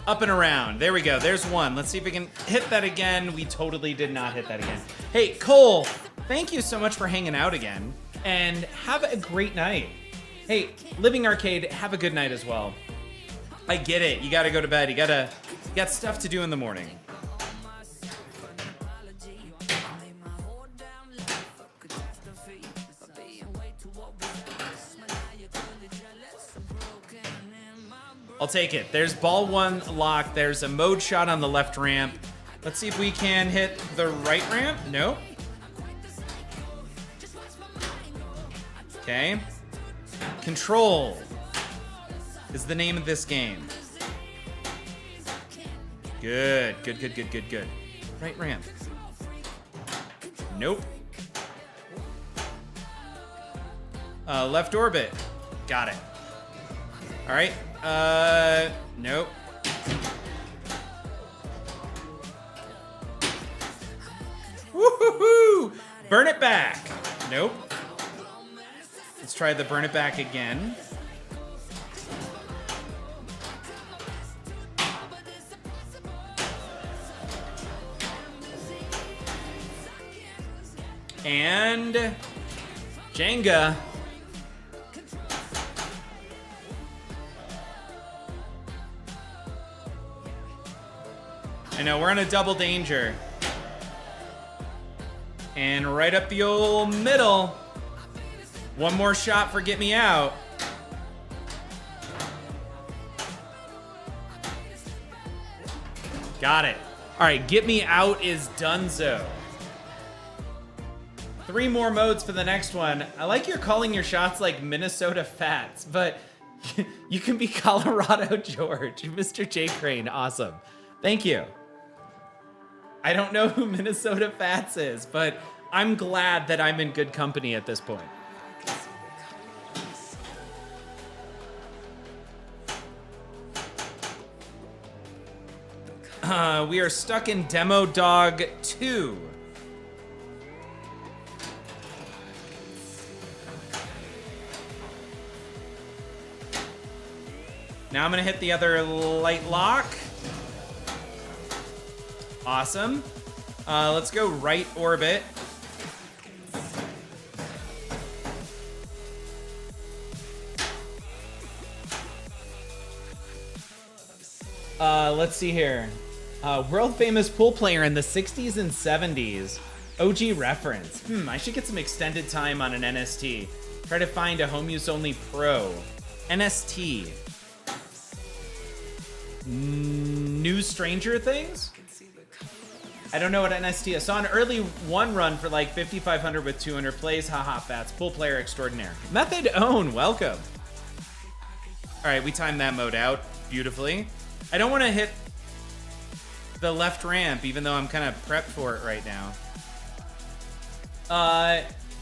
Up and around. There we go. There's one. Let's see if we can hit that again. We totally did not hit that again. Hey, Cole, thank you so much for hanging out again. And have a great night. Hey, Living Arcade, have a good night as well. I get it. You gotta go to bed. You got stuff to do in the morning. I'll take it. There's ball one locked. There's a mode shot on the left ramp. Let's see if we can hit the right ramp. Nope. Okay. Control is the name of this game. Good. Right ramp. Nope. Left orbit. Got it. All right. Nope. Woohoo! Burn it back. Nope. Let's try the burn it back again. And Jenga. I know, we're in a double danger. And right up the old middle. One more shot for get me out. Got it. All right, get me out is donezo. 3 more modes for the next one. I like you're calling your shots like Minnesota Fats, but you can be Colorado George. Mr. J. Crane, awesome. Thank you. I don't know who Minnesota Fats is, but I'm glad that I'm in good company at this point. We are stuck in Demo Dog 2. Now I'm gonna hit the other light lock. Awesome. Let's go right orbit. Let's see here. World famous pool player in the 60s and 70s. OG reference. I should get some extended time on an NST. Try to find a home use only pro. NST. New Stranger Things? I don't know what NST is. Saw an early one run for like 5,500 with 200 plays. Haha, Fats. Pool player extraordinaire. Method Own, welcome. All right, we timed that mode out beautifully. I don't want to hit the left ramp, even though I'm kind of prepped for it right now.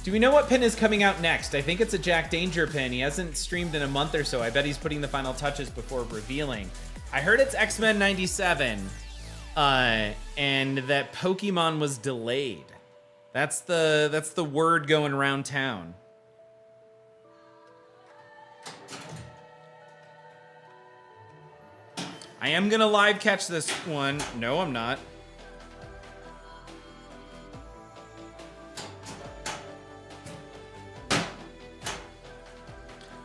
Do we know what pin is coming out next? I think it's a Jack Danger pin. He hasn't streamed in a month or so. I bet he's putting the final touches before revealing. I heard it's X-Men 97, and that Pokemon was delayed. That's the word going around town. I am gonna live catch this one. No, I'm not.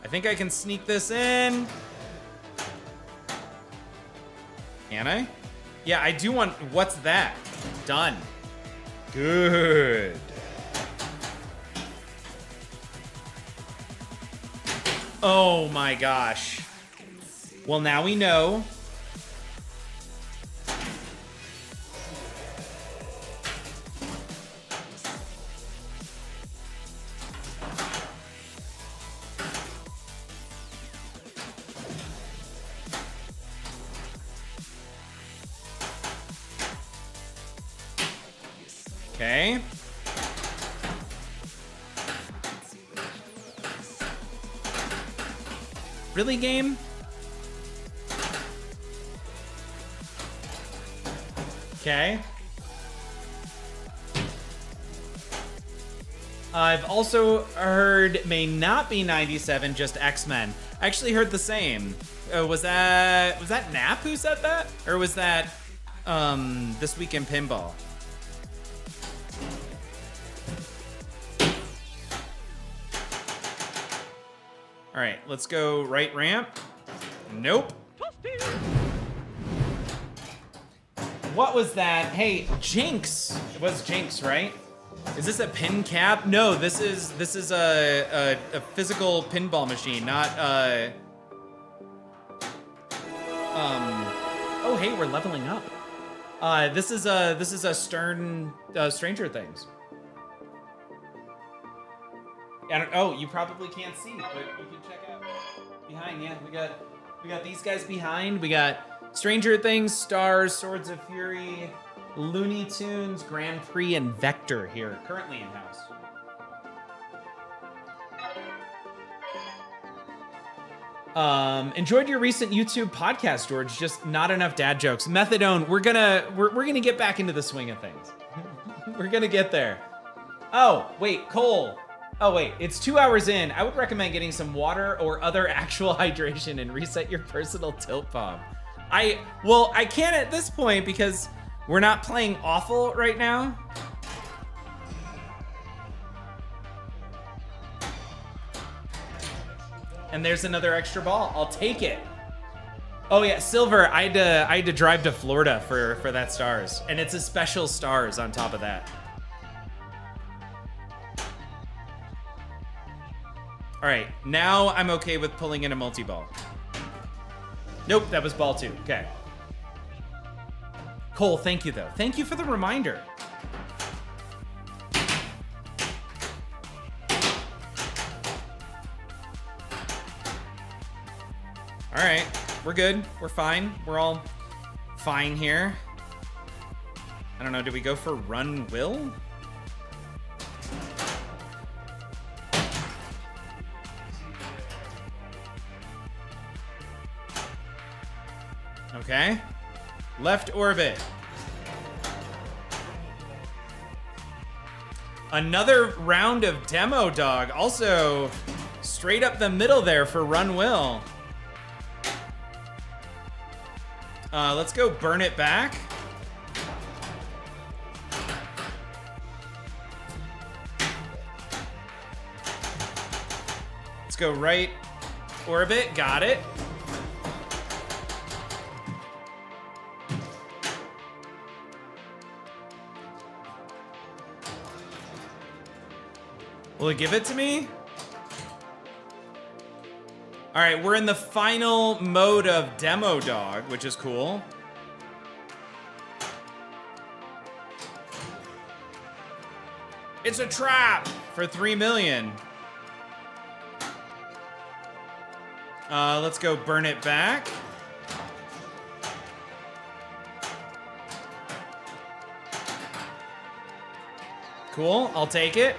I think I can sneak this in. Can I? Yeah, I do want, what's that? Done. Good. Oh my gosh. Well, now we know. Okay. Really, game? Okay. I've also heard may not be 97, just X-Men. I actually heard the same. Was that Nap who said that? Or was that This Week in Pinball? All right, let's go right ramp. Nope. What was that? Hey, Jinx. It was Jinx, right? Is this a pin cap? No, this is a physical pinball machine, not Oh, hey, we're leveling up. This is a Stern Stranger Things. I don't. Oh, you probably can't see, but you can check out behind. Yeah, we got these guys behind. We got Stranger Things, Stars, Swords of Fury, Looney Tunes, Grand Prix, and Vector here currently in house. Enjoyed your recent YouTube podcast, George. Just not enough dad jokes. Methadone. We're gonna get back into the swing of things. We're gonna get there. Oh wait, Cole. Oh wait, it's 2 hours in. I would recommend getting some water or other actual hydration and reset your personal tilt bomb. I can't at this point because we're not playing awful right now. And there's another extra ball. I'll take it. Oh yeah, Silver. I had to drive to Florida for that Stars, and it's a special Stars on top of that. All right, now I'm okay with pulling in a multi-ball. Nope, that was ball 2. Okay. Cole, thank you though. Thank you for the reminder. All right, we're good. We're fine. We're all fine here. I don't know, did we go for Run Will? Okay. Left orbit. Another round of Demo Dog. Also, straight up the middle there for Run Will. Let's go burn it back. Let's go right orbit. Got it. Will it give it to me? All right, we're in the final mode of Demo Dog, which is cool. It's a trap for 3 million. Let's go burn it back. Cool, I'll take it.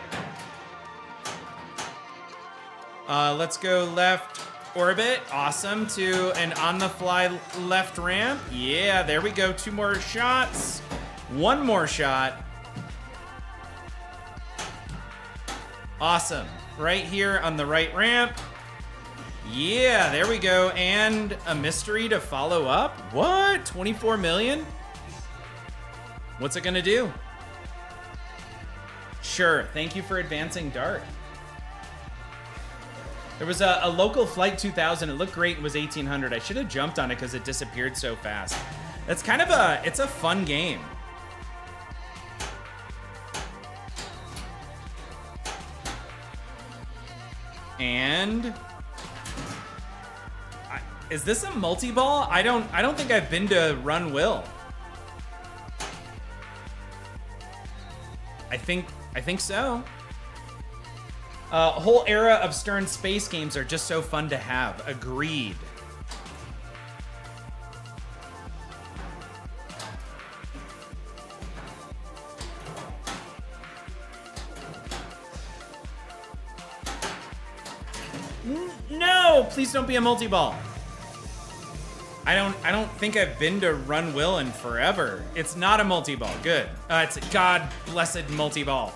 Let's go left orbit. Awesome. To an on-the-fly left ramp. Yeah, there we go. 2 more shots. 1 more shot. Awesome. Right here on the right ramp. Yeah, there we go. And a mystery to follow up. What? 24 million? What's it gonna do? Sure. Thank you for advancing Dart. There was a local flight 2000. It looked great. It was 1800. I should have jumped on it because it disappeared so fast. It's kind of it's a fun game. And is this a multi-ball? I don't think I've been to Run Will. I think so. Whole era of Stern space games are just so fun to have. Agreed. No, please don't be a multi-ball. I don't think I've been to Run Will in forever. It's not a multi-ball. Good. It's a God blessed multi-ball.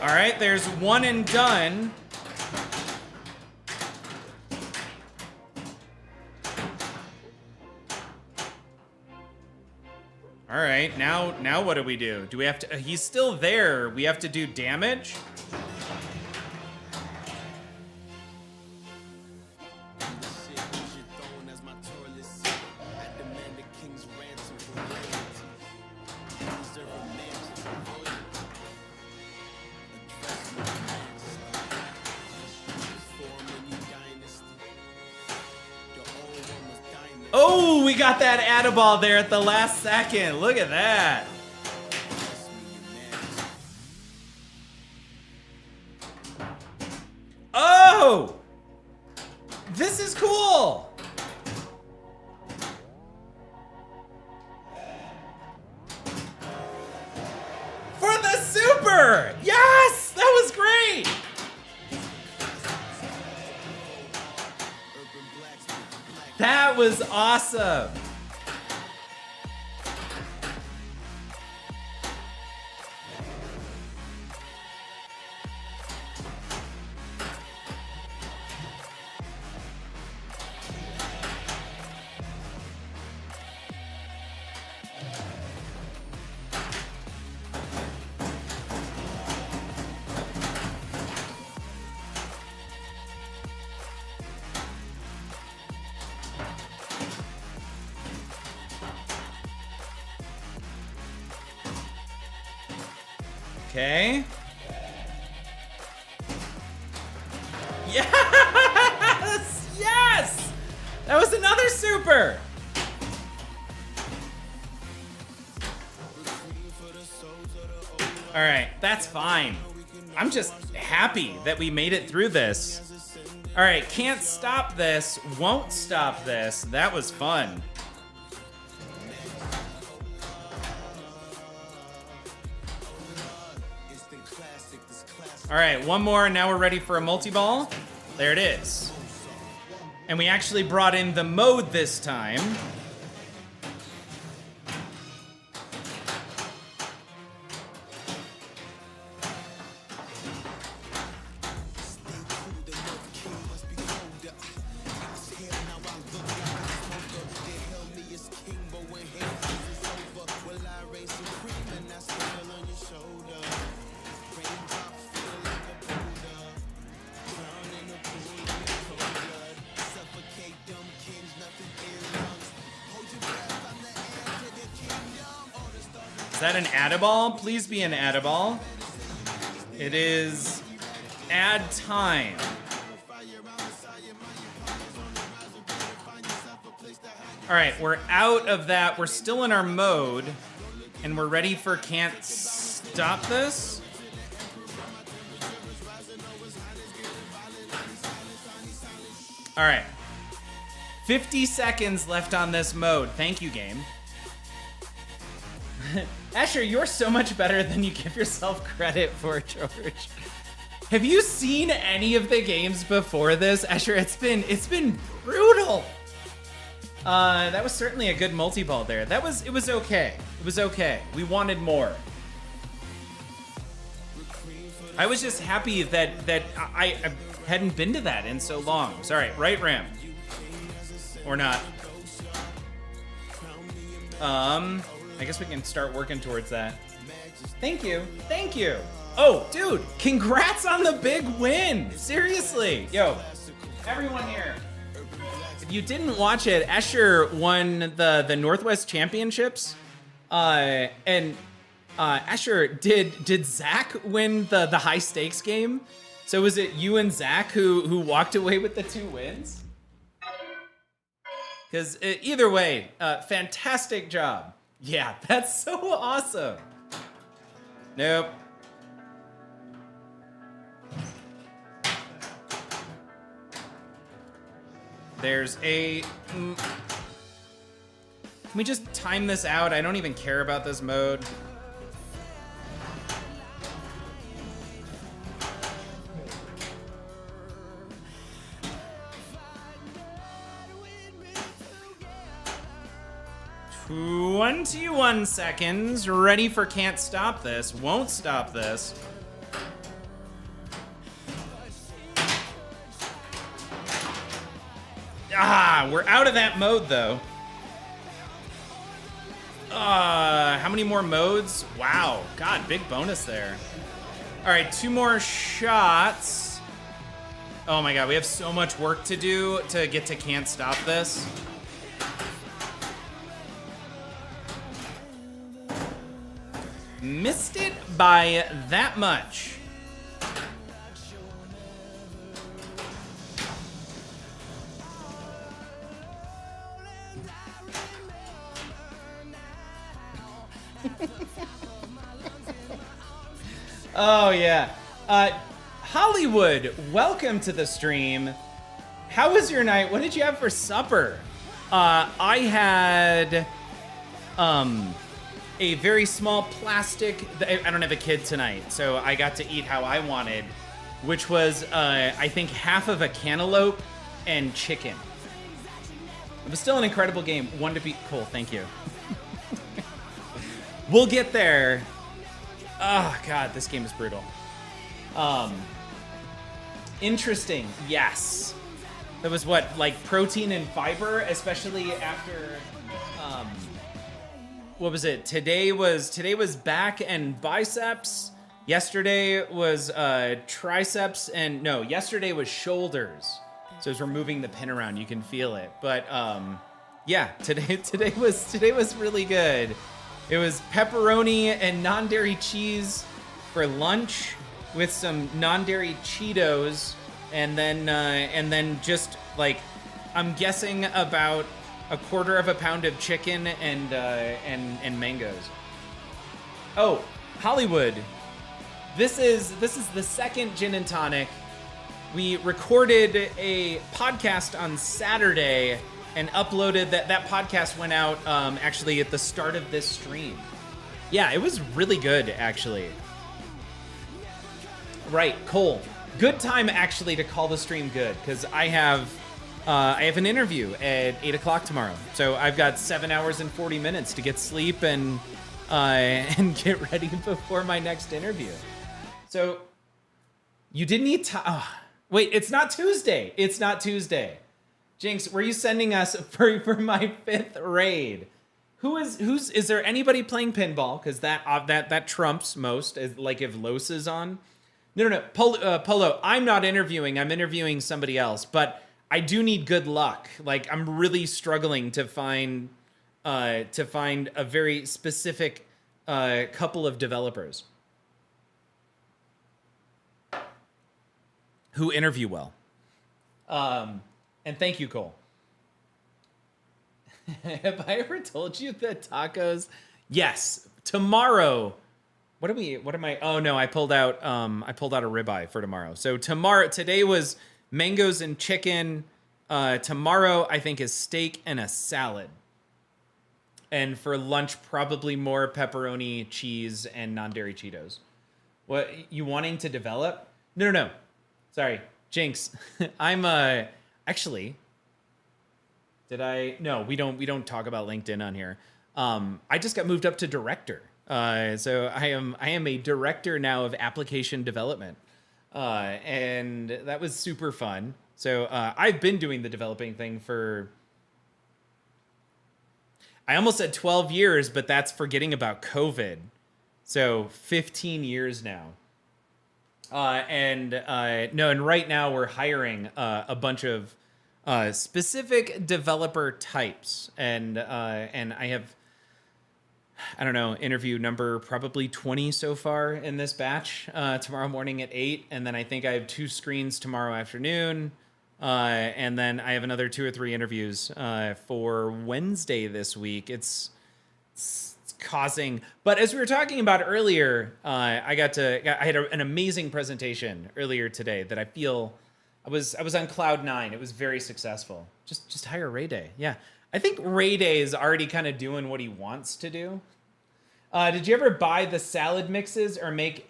All right, there's 1 and done. All right, now what do we do? Do we have to, he's still there. We have to do damage? Oh, we got that add-a-ball there at the last second. Look at that. Oh! This is cool. For the super! Yes! That was great! That was awesome. Okay. Yes! Yes! That was another super! Alright, that's fine. I'm just happy that we made it through this. Alright, can't stop this, won't stop this. That was fun. All right, 1 more, and now we're ready for a multi-ball. There it is. And we actually brought in the mode this time. Is that an add-a-ball? Please be an add-a-ball. It is add time. All right, we're out of that. We're still in our mode, and we're ready for can't stop. stop this. All right. 50 seconds left on this mode. Thank you, game. Asher, you're so much better than you give yourself credit for, George. Have you seen any of the games before this? Asher, it's been brutal. That was certainly a good multi-ball there. It was okay. It was okay. We wanted more. I was just happy that I hadn't been to that in so long. Sorry, right ram. Or not. I guess we can start working towards that. Thank you. Thank you. Oh, dude, congrats on the big win. Seriously. Yo, everyone here. If you didn't watch it, Escher won the Northwest Championships. And Escher, did Zach win the high stakes game? So was it you and Zach who walked away with the 2 wins? Because either way, fantastic job. Yeah, that's so awesome. Nope. There's a... Can we just time this out? I don't even care about this mode. "21 seconds. Ready for can't stop this. Won't stop this." Ah, we're out of that mode though. How many more modes? Wow, God, big bonus there. All right, 2 more shots. Oh my God, we have so much work to do to get to can't stop this. Missed it by that much. Oh yeah. Hollywood, welcome to the stream. How was your night? What did you have for supper? I had a very small plastic... I don't have a kid tonight, so I got to eat how I wanted, which was, I think, half of a cantaloupe and chicken. It was still an incredible game. One to beat. Cool, thank you. We'll get there. Oh, God, this game is brutal. Interesting, yes. That was what, like protein and fiber, especially after... what was it? Today was back and biceps. Yesterday was triceps and no, yesterday was shoulders. So as we're moving the pin around, you can feel it. But yeah, today was really good. It was pepperoni and non-dairy cheese for lunch with some non-dairy Cheetos, and then just like I'm guessing about a quarter of a pound of chicken and mangoes. Oh, Hollywood. This is the second gin and tonic. We recorded a podcast on Saturday and uploaded that podcast went out actually at the start of this stream. Yeah, it was really good actually. Right, Cole. Good time actually to call the stream good because I have an interview at 8 o'clock tomorrow. So I've got 7 hours and 40 minutes to get sleep and get ready before my next interview. So you didn't eat time. Oh, wait, it's not Tuesday. It's not Tuesday. Jinx, were you sending us for my 5th raid? Is there anybody playing pinball? Because that trumps most, as like if Los is on. No. Polo, I'm not interviewing. I'm interviewing somebody else. But I do need good luck. Like I'm really struggling to find a very specific couple of developers who interview well. And thank you, Cole. Have I ever told you that tacos? Yes, tomorrow what am I? Oh no, I pulled out a ribeye for tomorrow. So today was mangoes and chicken. Tomorrow I think is steak and a salad. And for lunch, probably more pepperoni, cheese, and non-dairy Cheetos. What, you wanting to develop? No. Sorry, Jinx. I'm actually. Did I? No, we don't talk about LinkedIn on here. I just got moved up to director. So I am a director now of application development, and that was super fun. So I've been doing the developing thing for. I almost said 12 years, but that's forgetting about COVID. So 15 years now. And right now we're hiring a bunch of specific developer types, and I have, I don't know, interview number probably 20 so far in this batch. Tomorrow morning at 8, and then I think I have 2 screens tomorrow afternoon, and then I have another 2 or 3 interviews for Wednesday this week. It's causing, but as we were talking about earlier, I had an amazing presentation earlier today that I feel I was on cloud 9. It was very successful. Just hire Ray Day. Yeah, I think Ray Day is already kind of doing what he wants to do. Did you ever buy the salad mixes or make?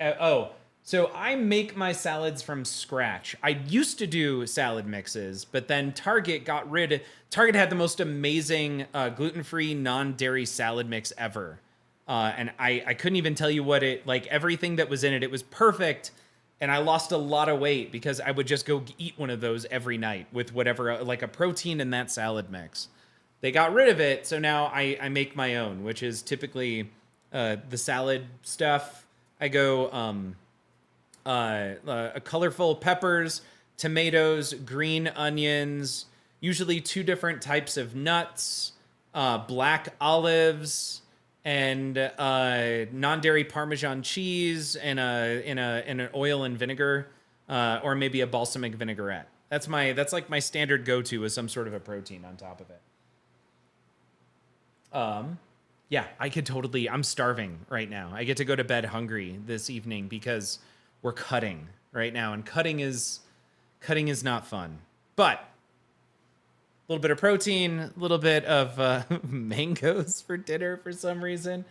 So I make my salads from scratch. I used to do salad mixes, but then Target had the most amazing gluten-free, non-dairy salad mix ever. And I couldn't even tell you what everything that was in it. It was perfect. And I lost a lot of weight because I would just go eat one of those every night with whatever, like a protein in that salad mix. They got rid of it, so now I make my own, which is typically the salad stuff. I go colorful peppers, tomatoes, green onions, usually 2 different types of nuts, black olives, and non-dairy Parmesan cheese, and in an oil and vinegar, or maybe a balsamic vinaigrette. That's like my standard go-to with some sort of a protein on top of it. Yeah, I could totally. I'm starving right now. I get to go to bed hungry this evening because we're cutting right now, and cutting is not fun. But a little bit of protein, a little bit of mangoes for dinner for some reason.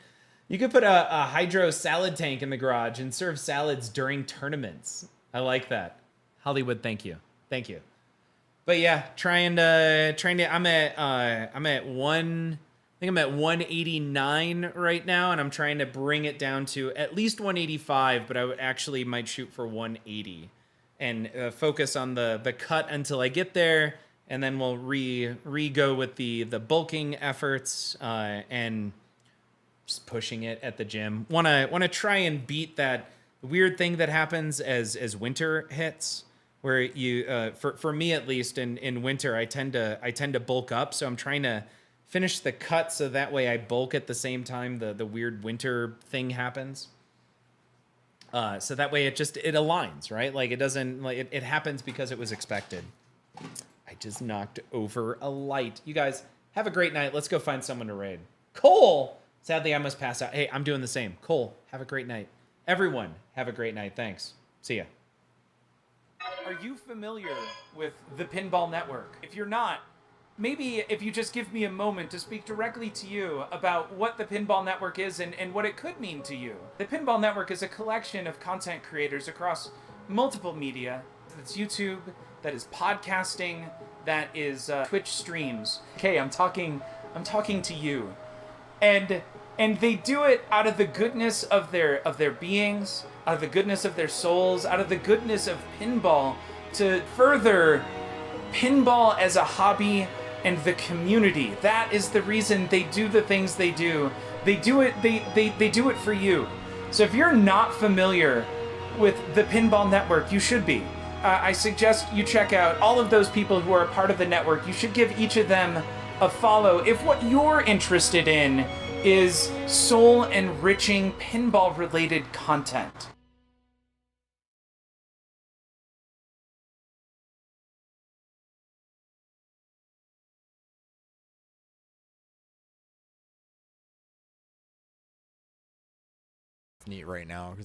You could put a hydro salad tank in the garage and serve salads during tournaments. I like that. Hollywood, thank you. But yeah, trying to. I'm at 189 right now, and I'm trying to bring it down to at least 185, but I would actually might shoot for 180 and focus on the cut until I get there, and then we'll re-go with the bulking efforts and just pushing it at the gym. Want to try and beat that weird thing that happens as winter hits, where you for me at least in winter I tend to bulk up, so I'm trying to finish the cut so that way I bulk at the same time the weird winter thing happens. So that way it aligns, right? Like it doesn't, like it happens because it was expected. I just knocked over a light. You guys have a great night. Let's go find someone to raid. Cole, sadly I must pass out. Hey, I'm doing the same. Cole, have a great night. Everyone, have a great night. Thanks. See ya. Are you familiar with the Pinball Network? If you're not, maybe if you just give me a moment to speak directly to you about what the Pinball Network is and what it could mean to you. The Pinball Network is a collection of content creators across multiple media. That's YouTube, that is podcasting, that is Twitch streams. Okay, I'm talking to you. And they do it out of the goodness of their beings, out of the goodness of their souls, out of the goodness of pinball, to further pinball as a hobby and the community. That is the reason they do the things they do. They do it for you. So if you're not familiar with the Pinball Network, you should be. I suggest you check out all of those people who are a part of the network. You should give each of them a follow if what you're interested in is soul-enriching pinball-related content. neat right now because